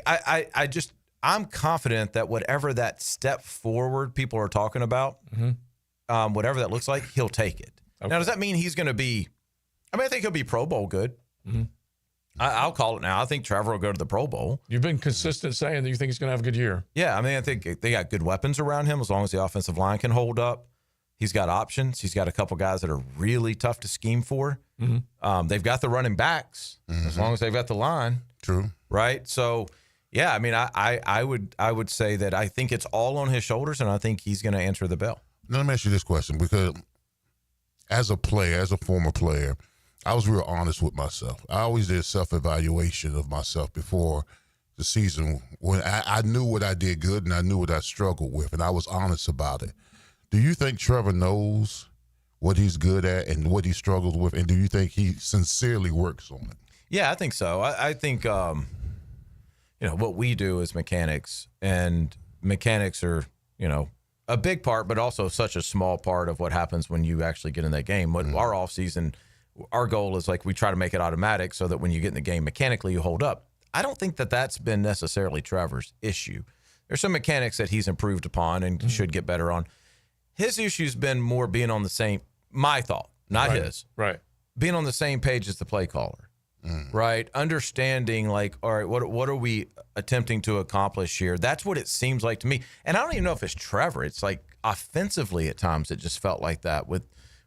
Like I'm confident that whatever that step forward people are talking about, whatever that looks like, he'll take it. Okay. Now, does that mean he's going to be? I mean, I think he'll be Pro Bowl good. I'll call it now. I think Trevor will go to the Pro Bowl. You've been consistent saying that you think he's going to have a good year. Yeah, I mean, I think they got good weapons around him as long as the offensive line can hold up. He's got options. He's got a couple guys that are really tough to scheme for. They've got the running backs as long as they've got the line. True. Right? So, yeah, I mean, I would say that I think it's all on his shoulders, and I think he's going to answer the bell. Now, let me ask you this question, because as a player, as a former player, I was real honest with myself. I always did self-evaluation of myself before the season when I knew what I did good and I knew what I struggled with, and I was honest about it. Do you think Trevor knows what he's good at and what he struggles with, and do you think he sincerely works on it? Yeah, I think so. I think, what we do is mechanics, and mechanics are, a big part, but also such a small part of what happens when you actually get in that game. What our offseason, our goal is we try to make it automatic so that when you get in the game mechanically, you hold up. I don't think that that's been necessarily Trevor's issue. There's some mechanics that he's improved upon and should get better on. His issue's been more being on the same, my thought, not his. Right. Being on the same page as the play caller. Right? Understanding, all right, what are we attempting to accomplish here? That's what it seems like to me. And I don't even know if it's Trevor. It's offensively at times it just felt like that.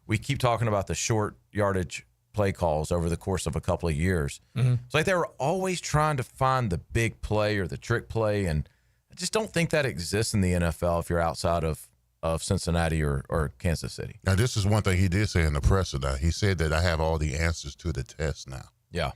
We keep talking about the short yardage play calls over the course of a couple of years. It's like they were always trying to find the big play or the trick play, and I just don't think that exists in the NFL if you're outside of Cincinnati or Kansas City. Now, this is one thing he did say in the presser. Now, he said that I have all the answers to the test now. Yeah.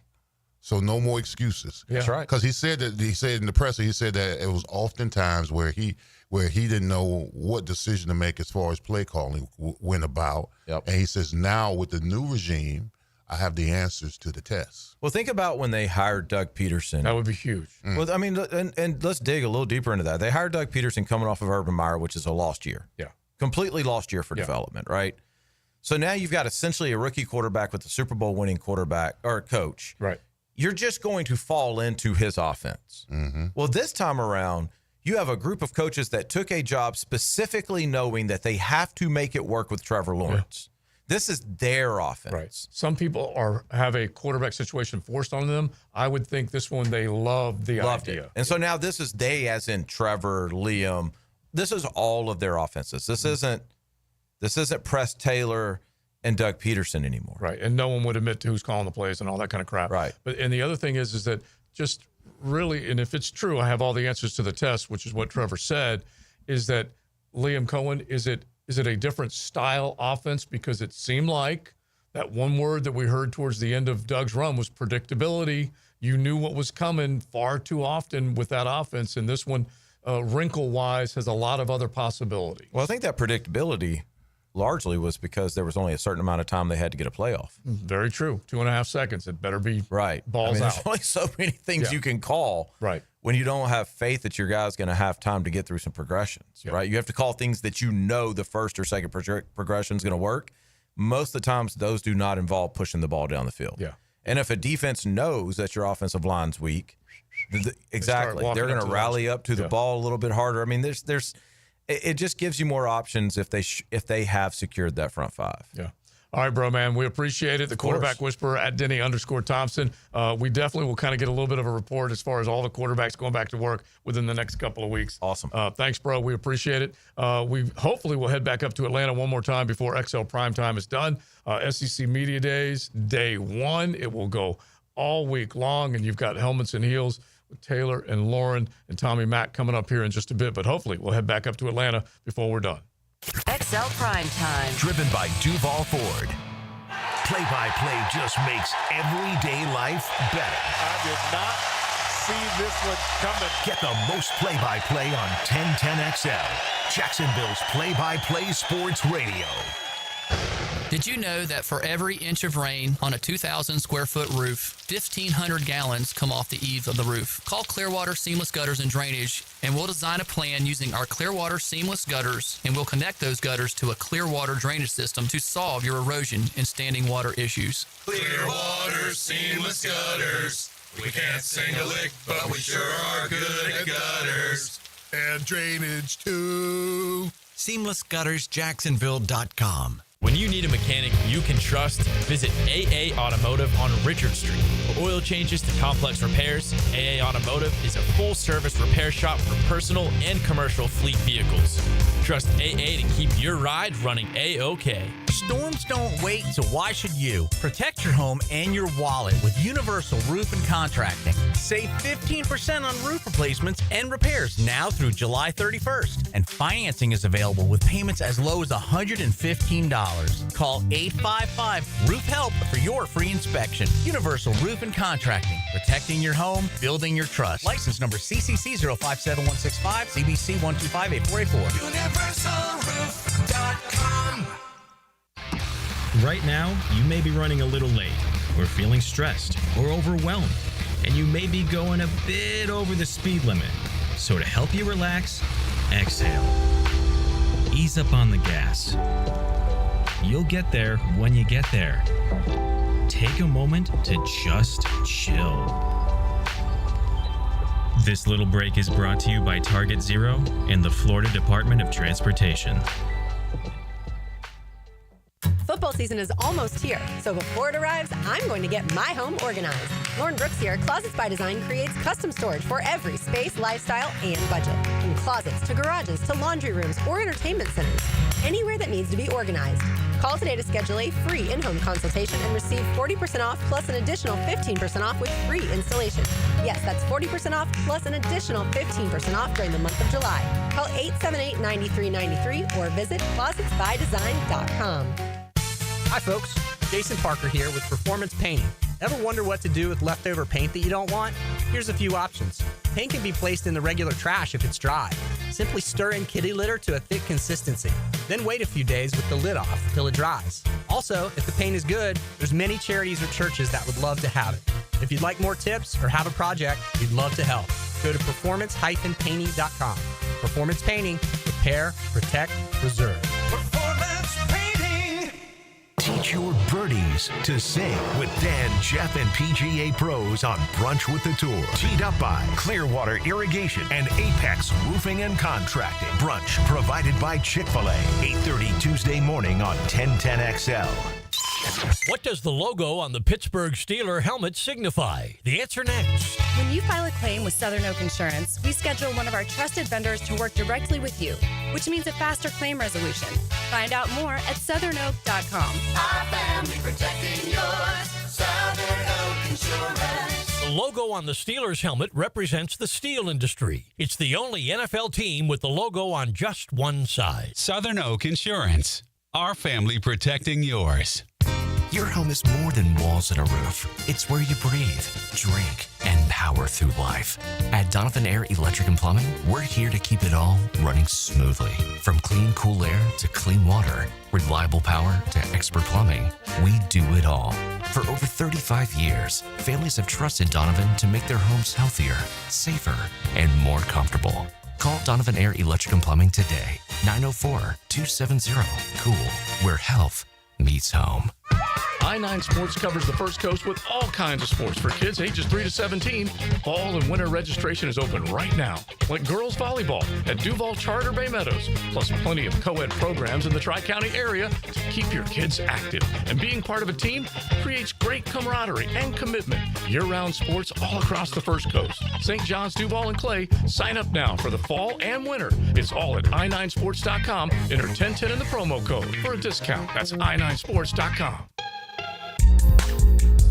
So no more excuses. Yeah. That's right. Because he said in the presser, he said that it was often times where he didn't know what decision to make as far as play calling went about. Yep. And he says now with the new regime, I have the answers to the test. Well, think about when they hired Doug Peterson. That would be huge. Well, I mean, and let's dig a little deeper into that. They hired Doug Peterson coming off of Urban Meyer, which is a lost year. Yeah. Completely lost year for development, right? So now you've got essentially a rookie quarterback with a Super Bowl winning quarterback or coach. Right. You're just going to fall into his offense. Well, this time around, you have a group of coaches that took a job specifically knowing that they have to make it work with Trevor Lawrence. This is their offense. Right. Some people have a quarterback situation forced on them. I would think this one they loved the idea. And so now this is they, as in Trevor, Liam. This is all of their offenses. This isn't Press Taylor and Doug Peterson anymore. Right. And no one would admit to who's calling the plays and all that kind of crap. Right. And the other thing is that just really, and if it's true, I have all the answers to the test, which is what Trevor said, is that Liam Cohen, is it a different style offense? Because it seemed like that one word that we heard towards the end of Doug's run was predictability. You knew what was coming far too often with that offense. And this one, wrinkle-wise, has a lot of other possibility. Well, I think that predictability largely was because there was only a certain amount of time they had to get a playoff. Very true. 2.5 seconds. It better be balls There's out. only so many things you can call when you don't have faith that your guy's going to have time to get through some progressions, right? You have to call things that you know the first or second progression is going to work. Most of the times, those do not involve pushing the ball down the field. Yeah. And if a defense knows that your offensive line's weak, exactly, they're going to rally up to the ball a little bit harder. I mean, it just gives you more options if they have secured that front five. Yeah. All right, bro, man. We appreciate it. The quarterback whisperer at Denny_Thompson. We definitely will kind of get a little bit of a report as far as all the quarterbacks going back to work within the next couple of weeks. Awesome. Thanks, bro. We appreciate it. We hopefully will head back up to Atlanta one more time before XL Primetime is done. SEC Media Days, day 1. It will go all week long, and you've got Helmets and Heels with Taylor and Lauren and Tommy Mack coming up here in just a bit. But hopefully we'll head back up to Atlanta before we're done. XL Primetime. Driven by Duval Ford. Play-by-play just makes everyday life better. I did not see this one coming. Get the most play-by-play on 1010XL, Jacksonville's play-by-play sports radio. Did you know that for every inch of rain on a 2,000 square foot roof, 1,500 gallons come off the eaves of the roof? Call Clearwater Seamless Gutters and Drainage, and we'll design a plan using our Clearwater Seamless Gutters, and we'll connect those gutters to a Clearwater drainage system to solve your erosion and standing water issues. Clearwater Seamless Gutters. We can't sing a lick, but we sure are good at gutters. And drainage, too. SeamlessGuttersJacksonville.com. When you need a mechanic you can trust, visit AA Automotive on Richard Street. For oil changes to complex repairs, AA Automotive is a full-service repair shop for personal and commercial fleet vehicles. Trust AA to keep your ride running A-OK. Storms don't wait, so why should you? Protect your home and your wallet with Universal Roof and Contracting. Save 15% on roof replacements and repairs now through July 31st. And financing is available with payments as low as $115. Call 855-ROOF-HELP for your free inspection. Universal Roof and Contracting. Protecting your home, building your trust. License number CCC 057165, CBC 1258484. UniversalRoof.com. Right now, you may be running a little late, or feeling stressed, or overwhelmed, and you may be going a bit over the speed limit. So to help you relax, exhale. Ease up on the gas. You'll get there when you get there. Take a moment to just chill. This little break is brought to you by Target Zero and the Florida Department of Transportation. Football season is almost here, so before it arrives, I'm going to get my home organized. Lauren Brooks here. Closets by Design creates custom storage for every space, lifestyle, and budget. From closets to garages to laundry rooms or entertainment centers, anywhere that needs to be organized. Call today to schedule a free in-home consultation and receive 40% off plus an additional 15% off with free installation. Yes, that's 40% off plus an additional 15% off during the month of July. Call 878-9393 or visit closetsbydesign.com. Hi folks, Jason Parker here with Performance Painting. Ever wonder what to do with leftover paint that you don't want? Here's a few options. Paint can be placed in the regular trash if it's dry. Simply stir in kitty litter to a thick consistency. Then wait a few days with the lid off till it dries. Also, if the paint is good, there's many charities or churches that would love to have it. If you'd like more tips or have a project, we'd love to help. Go to performance-painting.com. Performance Painting. Repair, protect, preserve. Performance Painting. Teach your birdies to sing with Dan, Jeff, and PGA Pros on Brunch with the Tour. Teed up by Clearwater Irrigation and Apex Roofing and Contracting. Brunch provided by Chick-fil-A. 8:30 Tuesday morning on 1010XL. What does the logo on the Pittsburgh Steelers helmet signify? The answer next. When you file a claim with Southern Oak Insurance, we schedule one of our trusted vendors to work directly with you, which means a faster claim resolution. Find out more at southernoak.com. Our family protecting yours. Southern Oak Insurance. The logo on the Steelers helmet represents the steel industry. It's the only NFL team with the logo on just one side. Southern Oak Insurance. Our family protecting yours. Your home is more than walls and a roof. It's where you breathe, drink, and power through life. At Donovan Air Electric and Plumbing, we're here to keep it all running smoothly. From clean, cool air to clean water, reliable power to expert plumbing, we do it all. For over 35 years, families have trusted Donovan to make their homes healthier, safer, and more comfortable. Call Donovan Air Electric and Plumbing today. 904-270-COOL, where health meets home. I-9 Sports covers the First Coast with all kinds of sports for kids ages 3 to 17. Fall and winter registration is open right now, like girls volleyball at Duval Charter Bay Meadows, plus plenty of co-ed programs in the Tri-County area to keep your kids active. And being part of a team creates great camaraderie and commitment. Year-round sports all across the First Coast. St. John's, Duval, and Clay, sign up now for the fall and winter. It's all at i9sports.com. Enter 1010 in the promo code for a discount. That's i9sports.com.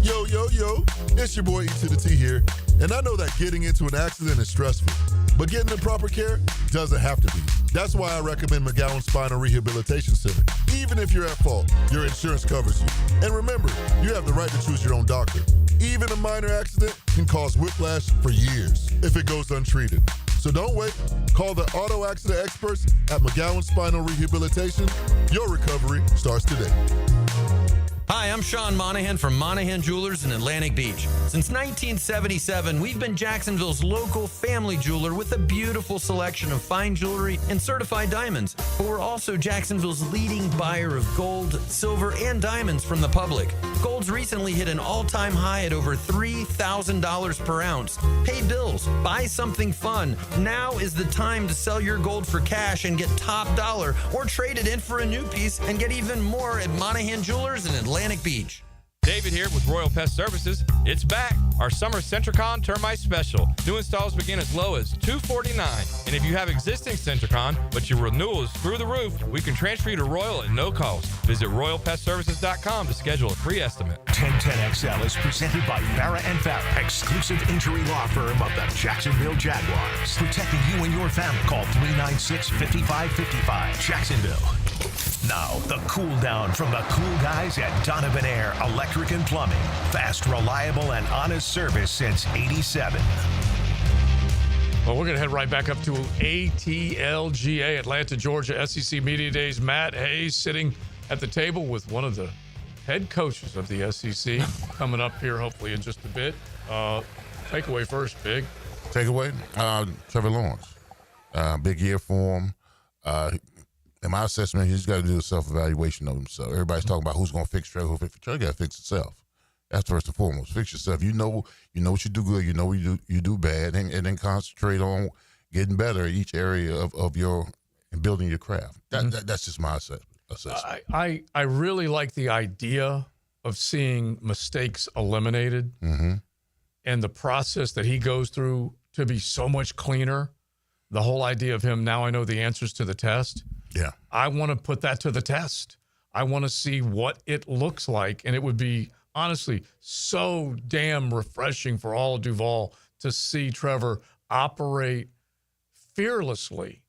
Yo, yo, yo, it's your boy E to the T here, and I know that getting into an accident is stressful, but getting the proper care doesn't have to be. That's why I recommend McGowan Spinal Rehabilitation Center. Even if you're at fault, your insurance covers you. And remember, you have the right to choose your own doctor. Even a minor accident can cause whiplash for years if it goes untreated. So don't wait. Call the auto accident experts at McGowan Spinal Rehabilitation. Your recovery starts today. Hi, I'm Sean Monahan from Monahan Jewelers in Atlantic Beach. Since 1977, we've been Jacksonville's local family jeweler with a beautiful selection of fine jewelry and certified diamonds. But we're also Jacksonville's leading buyer of gold, silver, and diamonds from the public. Gold's recently hit an all-time high at over $3,000 per ounce. Pay bills, buy something fun. Now is the time to sell your gold for cash and get top dollar, or trade it in for a new piece and get even more at Monahan Jewelers in Atlantic Beach. David here with Royal Pest Services. It's back. Our summer Centricon Termite Special. New installs begin as low as $249. And if you have existing Centricon, but your renewal is through the roof, we can transfer you to Royal at no cost. Visit RoyalPestServices.com to schedule a free estimate. 1010XL is presented by Farah & Farah, exclusive injury law firm of the Jacksonville Jaguars. Protecting you and your family. Call 396-5555. Jacksonville. Now, the cool down from the cool guys at Donovan Air Electric and Plumbing. Fast, reliable, and honest service since '87. Well, we're going to head right back up to ATLGA, Atlanta, Georgia, SEC Media Days. Matt Hayes sitting at the table with one of the head coaches of the SEC coming up here, hopefully, in just a bit. Takeaway first, Big. Takeaway? Trevor Lawrence. Big year for him. In my assessment, he's got to do a self-evaluation of himself. Everybody's talking about who's going to fix Trevor. Trevor got to fix himself. That's first and foremost. Fix yourself. You know what you do good. You know what you do bad, and then concentrate on getting better at each area of your and building your craft. That's just my assessment. I really like the idea of seeing mistakes eliminated, and the process that he goes through to be so much cleaner. The whole idea of him, now I know the answers to the test. Yeah. I want to put that to the test. I want to see what it looks like. And it would be, honestly, so damn refreshing for all of Duval to see Trevor operate fearlessly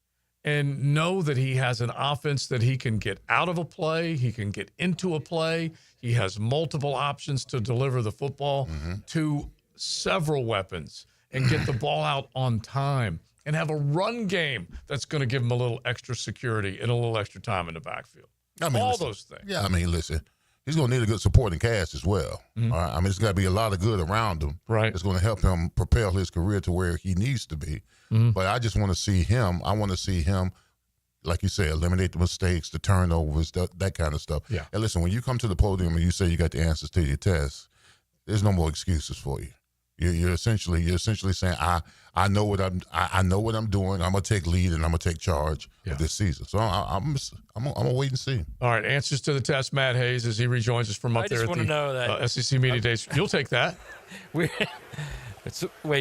and know that he has an offense that he can get out of a play, he can get into a play. He has multiple options to deliver the football to several weapons and get the ball out on time. And have a run game that's going to give him a little extra security and a little extra time in the backfield. Those things. Yeah, listen, he's going to need a good supporting cast as well. All right? There's got to be a lot of good around him. Right. It's going to help him propel his career to where he needs to be. But I just want to see him. I want to see him, like you said, eliminate the mistakes, the turnovers, that kind of stuff. Yeah. And listen, when you come to the podium and you say you got the answers to your tests, there's no more excuses for you. You're essentially saying, I know what I'm doing. I'm gonna take lead and I'm gonna take charge of this season. So I'm gonna wait and see. All right, answers to the test. Matt Hayes as he rejoins us from up there at the SEC Media Days. You'll take that. So we're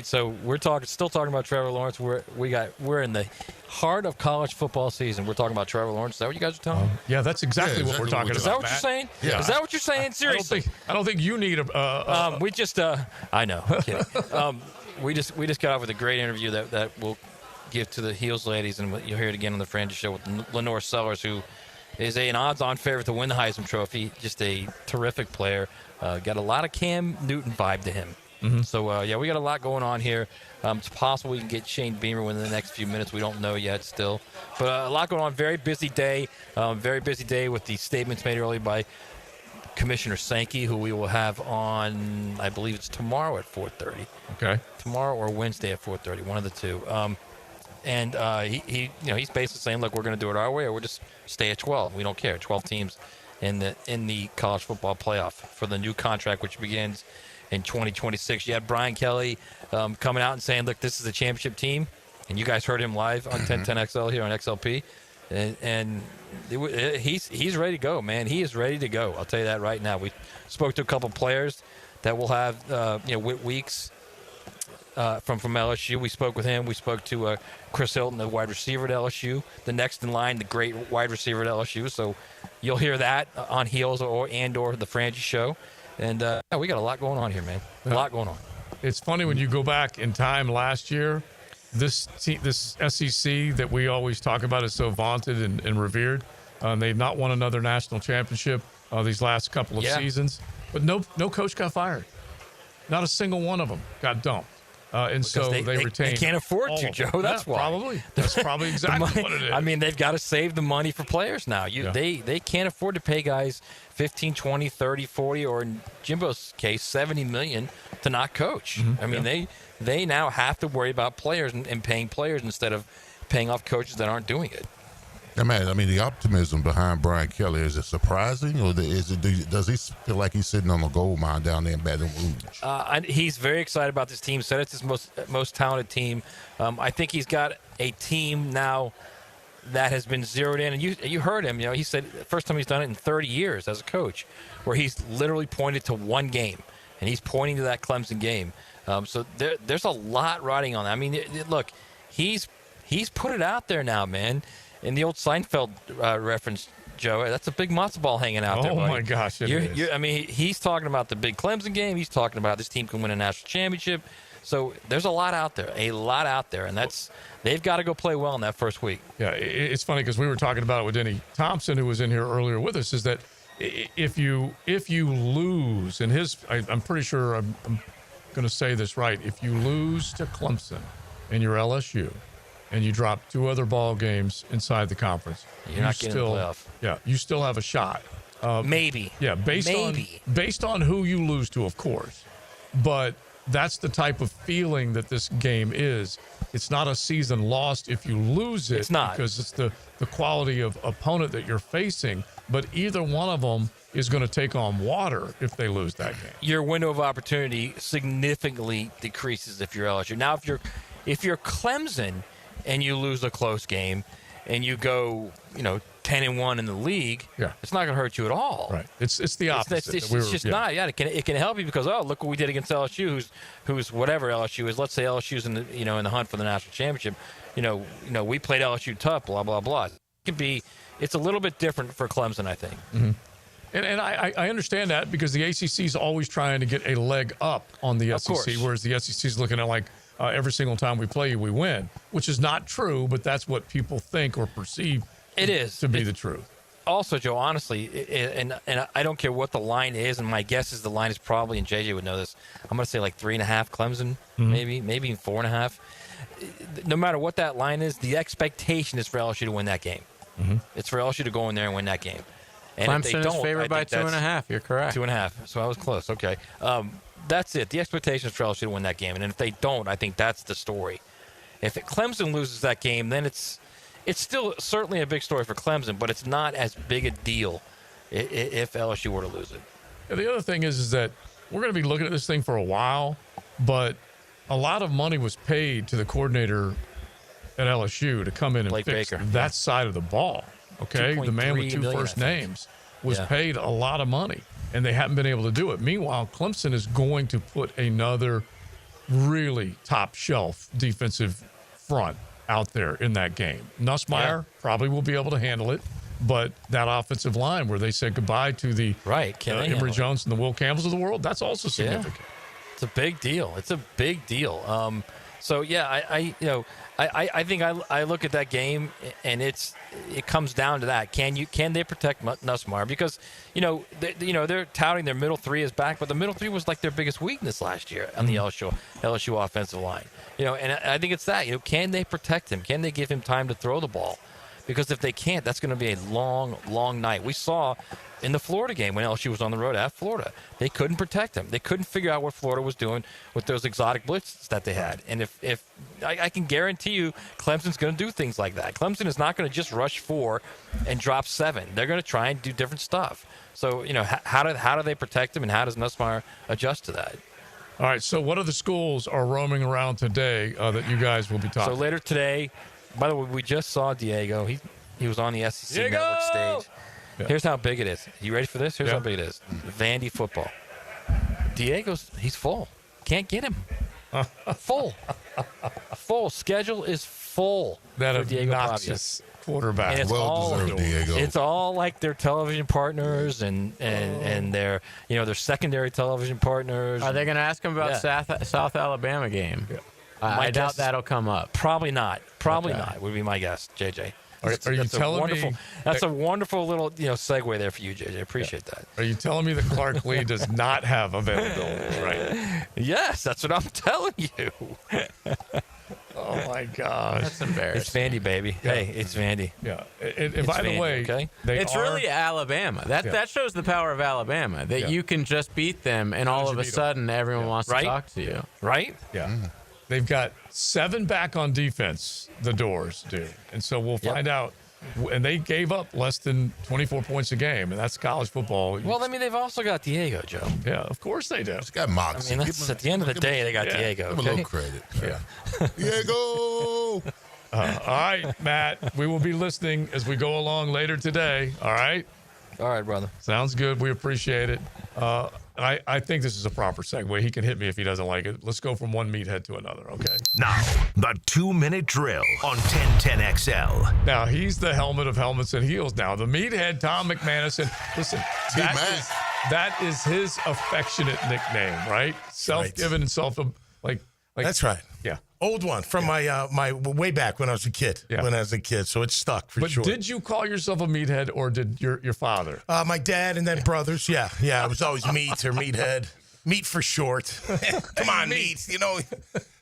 still talking about Trevor Lawrence. We're in the heart of college football season. We're talking about Trevor Lawrence. Is that what you guys are telling me? Yeah, that's exactly what we're talking about. Is that what you're saying? Yeah. Is that what you're saying? Seriously? I don't think you need a. We just. I know. I'm kidding. We just got off with a great interview that we'll give to the Heels ladies, and you'll hear it again on the Frangie Show with Lenore Sellers, who is an odds-on favorite to win the Heisman Trophy. Just a terrific player. Got a lot of Cam Newton vibe to him. So, we got a lot going on here. It's possible we can get Shane Beamer within the next few minutes. We don't know yet still. But a lot going on. Very busy day. Very busy day with the statements made earlier by Commissioner Sankey, who we will have on, I believe it's tomorrow at 4:30. Okay. Tomorrow or Wednesday at 4:30, one of the two. He's basically saying, look, we're going to do it our way, or we'll just stay at 12. We don't care. 12 teams in the college football playoff for the new contract, which begins in 2026. You had Brian Kelly coming out and saying, look, this is a championship team. And you guys heard him live on 1010XL here on XLP. And he's ready to go, man. He is ready to go. I'll tell you that right now. We spoke to a couple players that will have, Whit Weeks from LSU. We spoke with him. We spoke to Chris Hilton, the wide receiver at LSU. The next in line, the great wide receiver at LSU. So you'll hear that on Heels or the Frangie Show. And we got a lot going on here, man. A lot going on. It's funny when you go back in time last year, this SEC that we always talk about is so vaunted and revered. They've not won another national championship these last couple of seasons. But no coach got fired. Not a single one of them got dumped. And so they retain. They can't afford to, Joe. That's why. Probably. That's probably exactly what it is. I mean, they've got to save the money for players now. They can't afford to pay guys 15, 20, 30, 40, or in Jimbo's case, $70 million to not coach. Mm-hmm. I mean, they now have to worry about players and paying players instead of paying off coaches that aren't doing it. Yeah, man, I mean, the optimism behind Brian Kelly, is it surprising, or does he feel like he's sitting on a gold mine down there in Baton Rouge? He's very excited about this team. Said it's his most talented team. I think he's got a team now that has been zeroed in. And you heard him. He said the first time he's done it in 30 years as a coach, where he's literally pointed to one game, and he's pointing to that Clemson game. So there's a lot riding on that. I mean, look, he's put it out there now, man. In the old Seinfeld reference, Joe, that's a big matzo ball hanging out there. Oh, my gosh, it is. I mean, he's talking about the big Clemson game. He's talking about this team can win a national championship. So there's a lot out there, and they've got to go play well in that first week. Yeah, it's funny because we were talking about it with Denny Thompson, who was in here earlier with us, is that if you lose, and I'm pretty sure I'm going to say this right, if you lose to Clemson and you're LSU, and you drop 2 other ball games inside the conference, you're not getting the playoff. Yeah, you still have a shot. Maybe. Yeah, based on who you lose to, of course. But that's the type of feeling that this game is. It's not a season lost if you lose it. It's not. Because it's the quality of opponent that you're facing. But either one of them is going to take on water if they lose that game. Your window of opportunity significantly decreases if you're LSU. Now, if you're Clemson and you lose a close game and you go, 10-1 in the league, it's not going to hurt you at all. Right. It's the opposite. It's just not. Yeah, it can help you because look what we did against LSU, who's whatever LSU is. Let's say LSU's in the in the hunt for the national championship. We played LSU tough. Blah blah blah. It's a little bit different for Clemson, I think. Mm-hmm. And I understand that because the ACC is always trying to get a leg up on the SEC, whereas the SEC is looking at every single time we play you, we win, which is not true, but that's what people think or perceive to be the truth. Also, Joe, honestly, and I don't care what the line is, and my guess is the line is probably, and JJ would know this, I'm going to say like 3.5 Clemson, maybe even 4.5. No matter what that line is, the expectation is for LSU to win that game. Mm-hmm. It's for LSU to go in there and win that game. And Clemson is favored by 2.5. You're correct. 2.5. So I was close. Okay. That's it. The expectation is for LSU to win that game. And if they don't, I think that's the story. If Clemson loses that game, then it's still certainly a big story for Clemson, but it's not as big a deal if LSU were to lose it. Yeah, the other thing is that we're going to be looking at this thing for a while, but a lot of money was paid to the coordinator at LSU to come in and Blake fix Baker. that side of the ball. Okay, the man with 2 million, first names was paid a lot of money, and they haven't been able to do it. Meanwhile, Clemson is going to put another really top shelf defensive front out there in that game. Nussmeier probably will be able to handle it, but that offensive line where they said goodbye to the Emory Jones and the Will Campbells of the world, that's also significant. Yeah. It's a big deal. It's a big deal. So yeah, I think I look at that game and it comes down to that. Can they protect Nussmeier? Because they're touting their middle three is back, but the middle three was like their biggest weakness last year on the LSU offensive line. And I think it's that. Can they protect him? Can they give him time to throw the ball? Because if they can't, that's going to be a long, long night. We saw in the Florida game when LSU was on the road at Florida, they couldn't protect him. They couldn't figure out what Florida was doing with those exotic blitzes that they had. And if I can guarantee you, Clemson's going to do things like that. Clemson is not going to just rush 4 and drop 7. They're going to try and do different stuff. So how do they protect him, and how does Nussmeier adjust to that? All right. So what other schools are roaming around today that you guys will be talking? So later today. By the way, we just saw Diego. He was on the SEC Network stage. Yeah. Here's how big it is. You ready for this? Here's how big it is. Vandy football. He's full. Can't get him. Full. Full. Schedule is full. That for Diego obnoxious quarterback. And Well-deserved, Diego. It's all like their television partners and their their secondary television partners. Are they going to ask him about South Alabama game? Yeah. I doubt that'll come up. Probably not. Probably not would be my guess, JJ. Are you telling me that's a wonderful little segue there for you, JJ? I appreciate that. Are you telling me that Clark Lee does not have availability? Right. Yes, that's what I'm telling you. Oh my gosh, that's embarrassing. It's Vandy, baby. Yeah. Hey, it's Vandy. Yeah. And by the way, okay? It's really Alabama. That shows the power of Alabama. That you can just beat them, and all of a sudden everyone wants to talk to you. Right? Yeah. They've got 7 back on defense, the Doors do. And so we'll find out. And they gave up less than 24 points a game, and that's college football. Well, I mean, they've also got Diego, Joe. Yeah, of course they do. It's got moxie. I mean, at the end of the day, they got Diego. Give him a little credit. Yeah. Diego! All right, Matt. We will be listening as we go along later today. All right? All right, brother. Sounds good. We appreciate it. I think this is a proper segue. He can hit me if he doesn't like it. Let's go from one meathead to another, okay? Now, the 2-minute drill on 1010XL. Now, he's the helmet of helmets and heels now. The meathead, Tom McManus. And listen, that is his affectionate nickname, right? Self-given and like that's right. Yeah. Old one from my way back when I was a kid. Yeah. When I was a kid, so it's stuck for sure. But did you call yourself a meathead, or did your father? My dad and then brothers. Yeah. It was always meat or meathead. Meat for short. Come on, meat.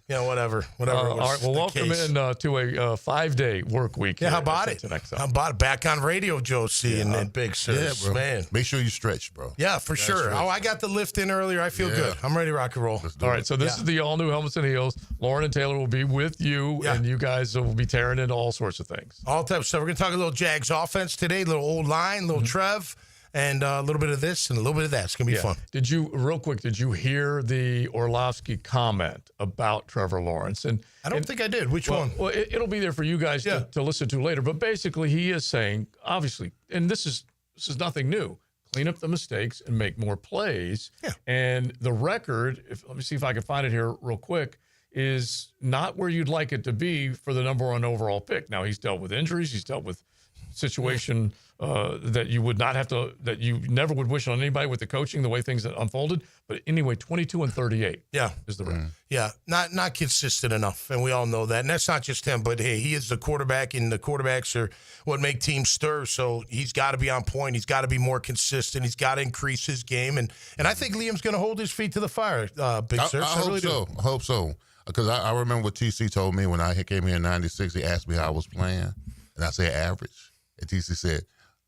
Whatever. All right. Well, welcome in to a 5-day work week. Yeah. How about it? How about it? Back on radio, Joe C. and Big Sir. Yeah, bro. Man. Make sure you stretch, bro. Yeah, for sure. Stretch. Oh, I got the lift in earlier. I feel good. I'm ready to rock and roll. All right. So this is the all new Helmets and Heels. Lauren and Taylor will be with you, and you guys will be tearing into all sorts of things. All types of stuff. We're going to talk a little Jags offense today, a little old line, a little Trev. And a little bit of this and a little bit of that. It's going to be fun. Did you hear the Orlovsky comment about Trevor Lawrence? And I don't think I did. Which one? Well, it'll be there for you guys to listen to later. But basically, he is saying, obviously, and this is nothing new, clean up the mistakes and make more plays. Yeah. And the record, let me see if I can find it here real quick, is not where you'd like it to be for the number 1 overall pick. Now, he's dealt with injuries. He's dealt with situation that you would not have to, that you never would wish on anybody with the coaching, the way things unfolded. But anyway, 22-38. Yeah, is the record. Yeah, not consistent enough, and we all know that. And that's not just him, but hey, he is the quarterback, and the quarterbacks are what make teams stir. So he's got to be on point. He's got to be more consistent. He's got to increase his game, and I think Liam's going to hold his feet to the fire. Big Sir. I hope so. I hope so. Because I remember what TC told me when I came here in '96. He asked me how I was playing, and I said average. And TC said,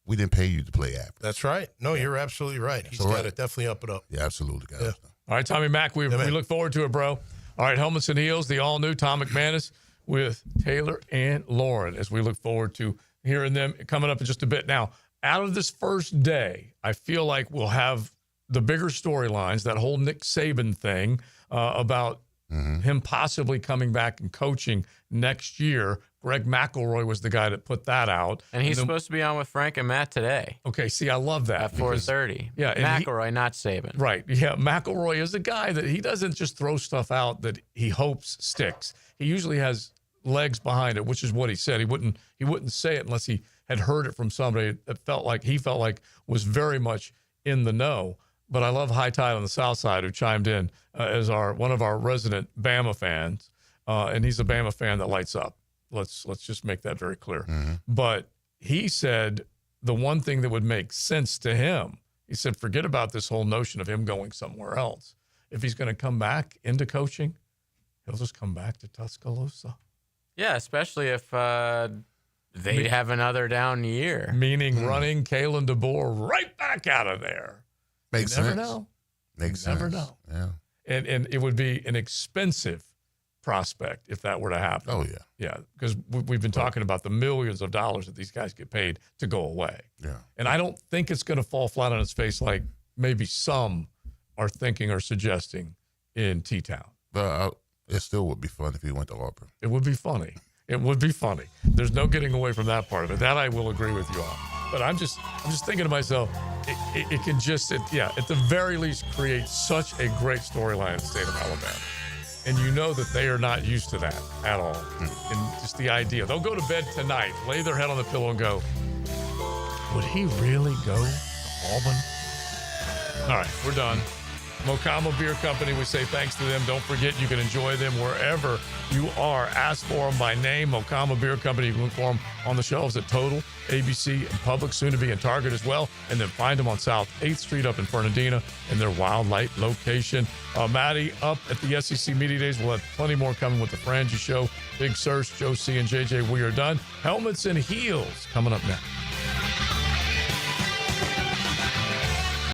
we didn't pay you to play average. That's right. No, you're absolutely right. He's got to definitely up it up. Yeah, absolutely. Yeah. All right, Tommy Mack, we look forward to it, bro. All right, Helmets and Heels, the all-new Tom McManus with Taylor and Lauren, as we look forward to hearing them coming up in just a bit. Now, out of this first day, I feel like we'll have the bigger storylines, that whole Nick Saban thing about him possibly coming back and coaching next year. Greg McElroy was the guy that put that out. And he's supposed to be on with Frank and Matt today. Okay, see, I love that. At 4:30. Yeah, McElroy, not Saban. Right. Yeah, McElroy is a guy that he doesn't just throw stuff out that he hopes sticks. He usually has legs behind it, which is what he said. He wouldn't say it unless he had heard it from somebody that felt like was very much in the know. But I love High Tide on the South Side, who chimed in as one of our resident Bama fans, and he's a Bama fan that lights up. Let's just make that very clear. But he said the one thing that would make sense to him, he said, forget about this whole notion of him going somewhere else. If he's going to come back into coaching, he'll just come back to Tuscaloosa. Yeah, especially if they have another down year. Meaning running Kalen DeBoer right back out of there. Makes you sense. never know. Makes you sense. never know. Yeah. And it would be an expensive prospect if that were to happen. Oh, yeah. Yeah, because we've been talking about the millions of dollars that these guys get paid to go away. Yeah. And I don't think it's going to fall flat on its face like maybe some are thinking or suggesting in T-Town. But it still would be fun if he went to Auburn. It would be funny. It would be funny. There's no getting away from that part of it. That I will agree with you on. But I'm just thinking to myself, it can just, at the very least, create such a great storyline in the state of Alabama. And you know that they are not used to that at all. And just the idea. They'll go to bed tonight, lay their head on the pillow and go, would he really go to Auburn? All right, we're done. Mokama Beer Company, we say thanks to them. Don't forget, you can enjoy them wherever you are. Ask for them by name. Mokama Beer Company. You can look for them on the shelves at Total, ABC, and Publix, soon to be in Target as well. And then find them on South 8th Street up in Fernandina in their Wildlight location. Maddie, up at the SEC Media Days. We'll have plenty more coming with the Frangie Show. Big Search, Joe C. and JJ, we are done. Helmets and Heels coming up next.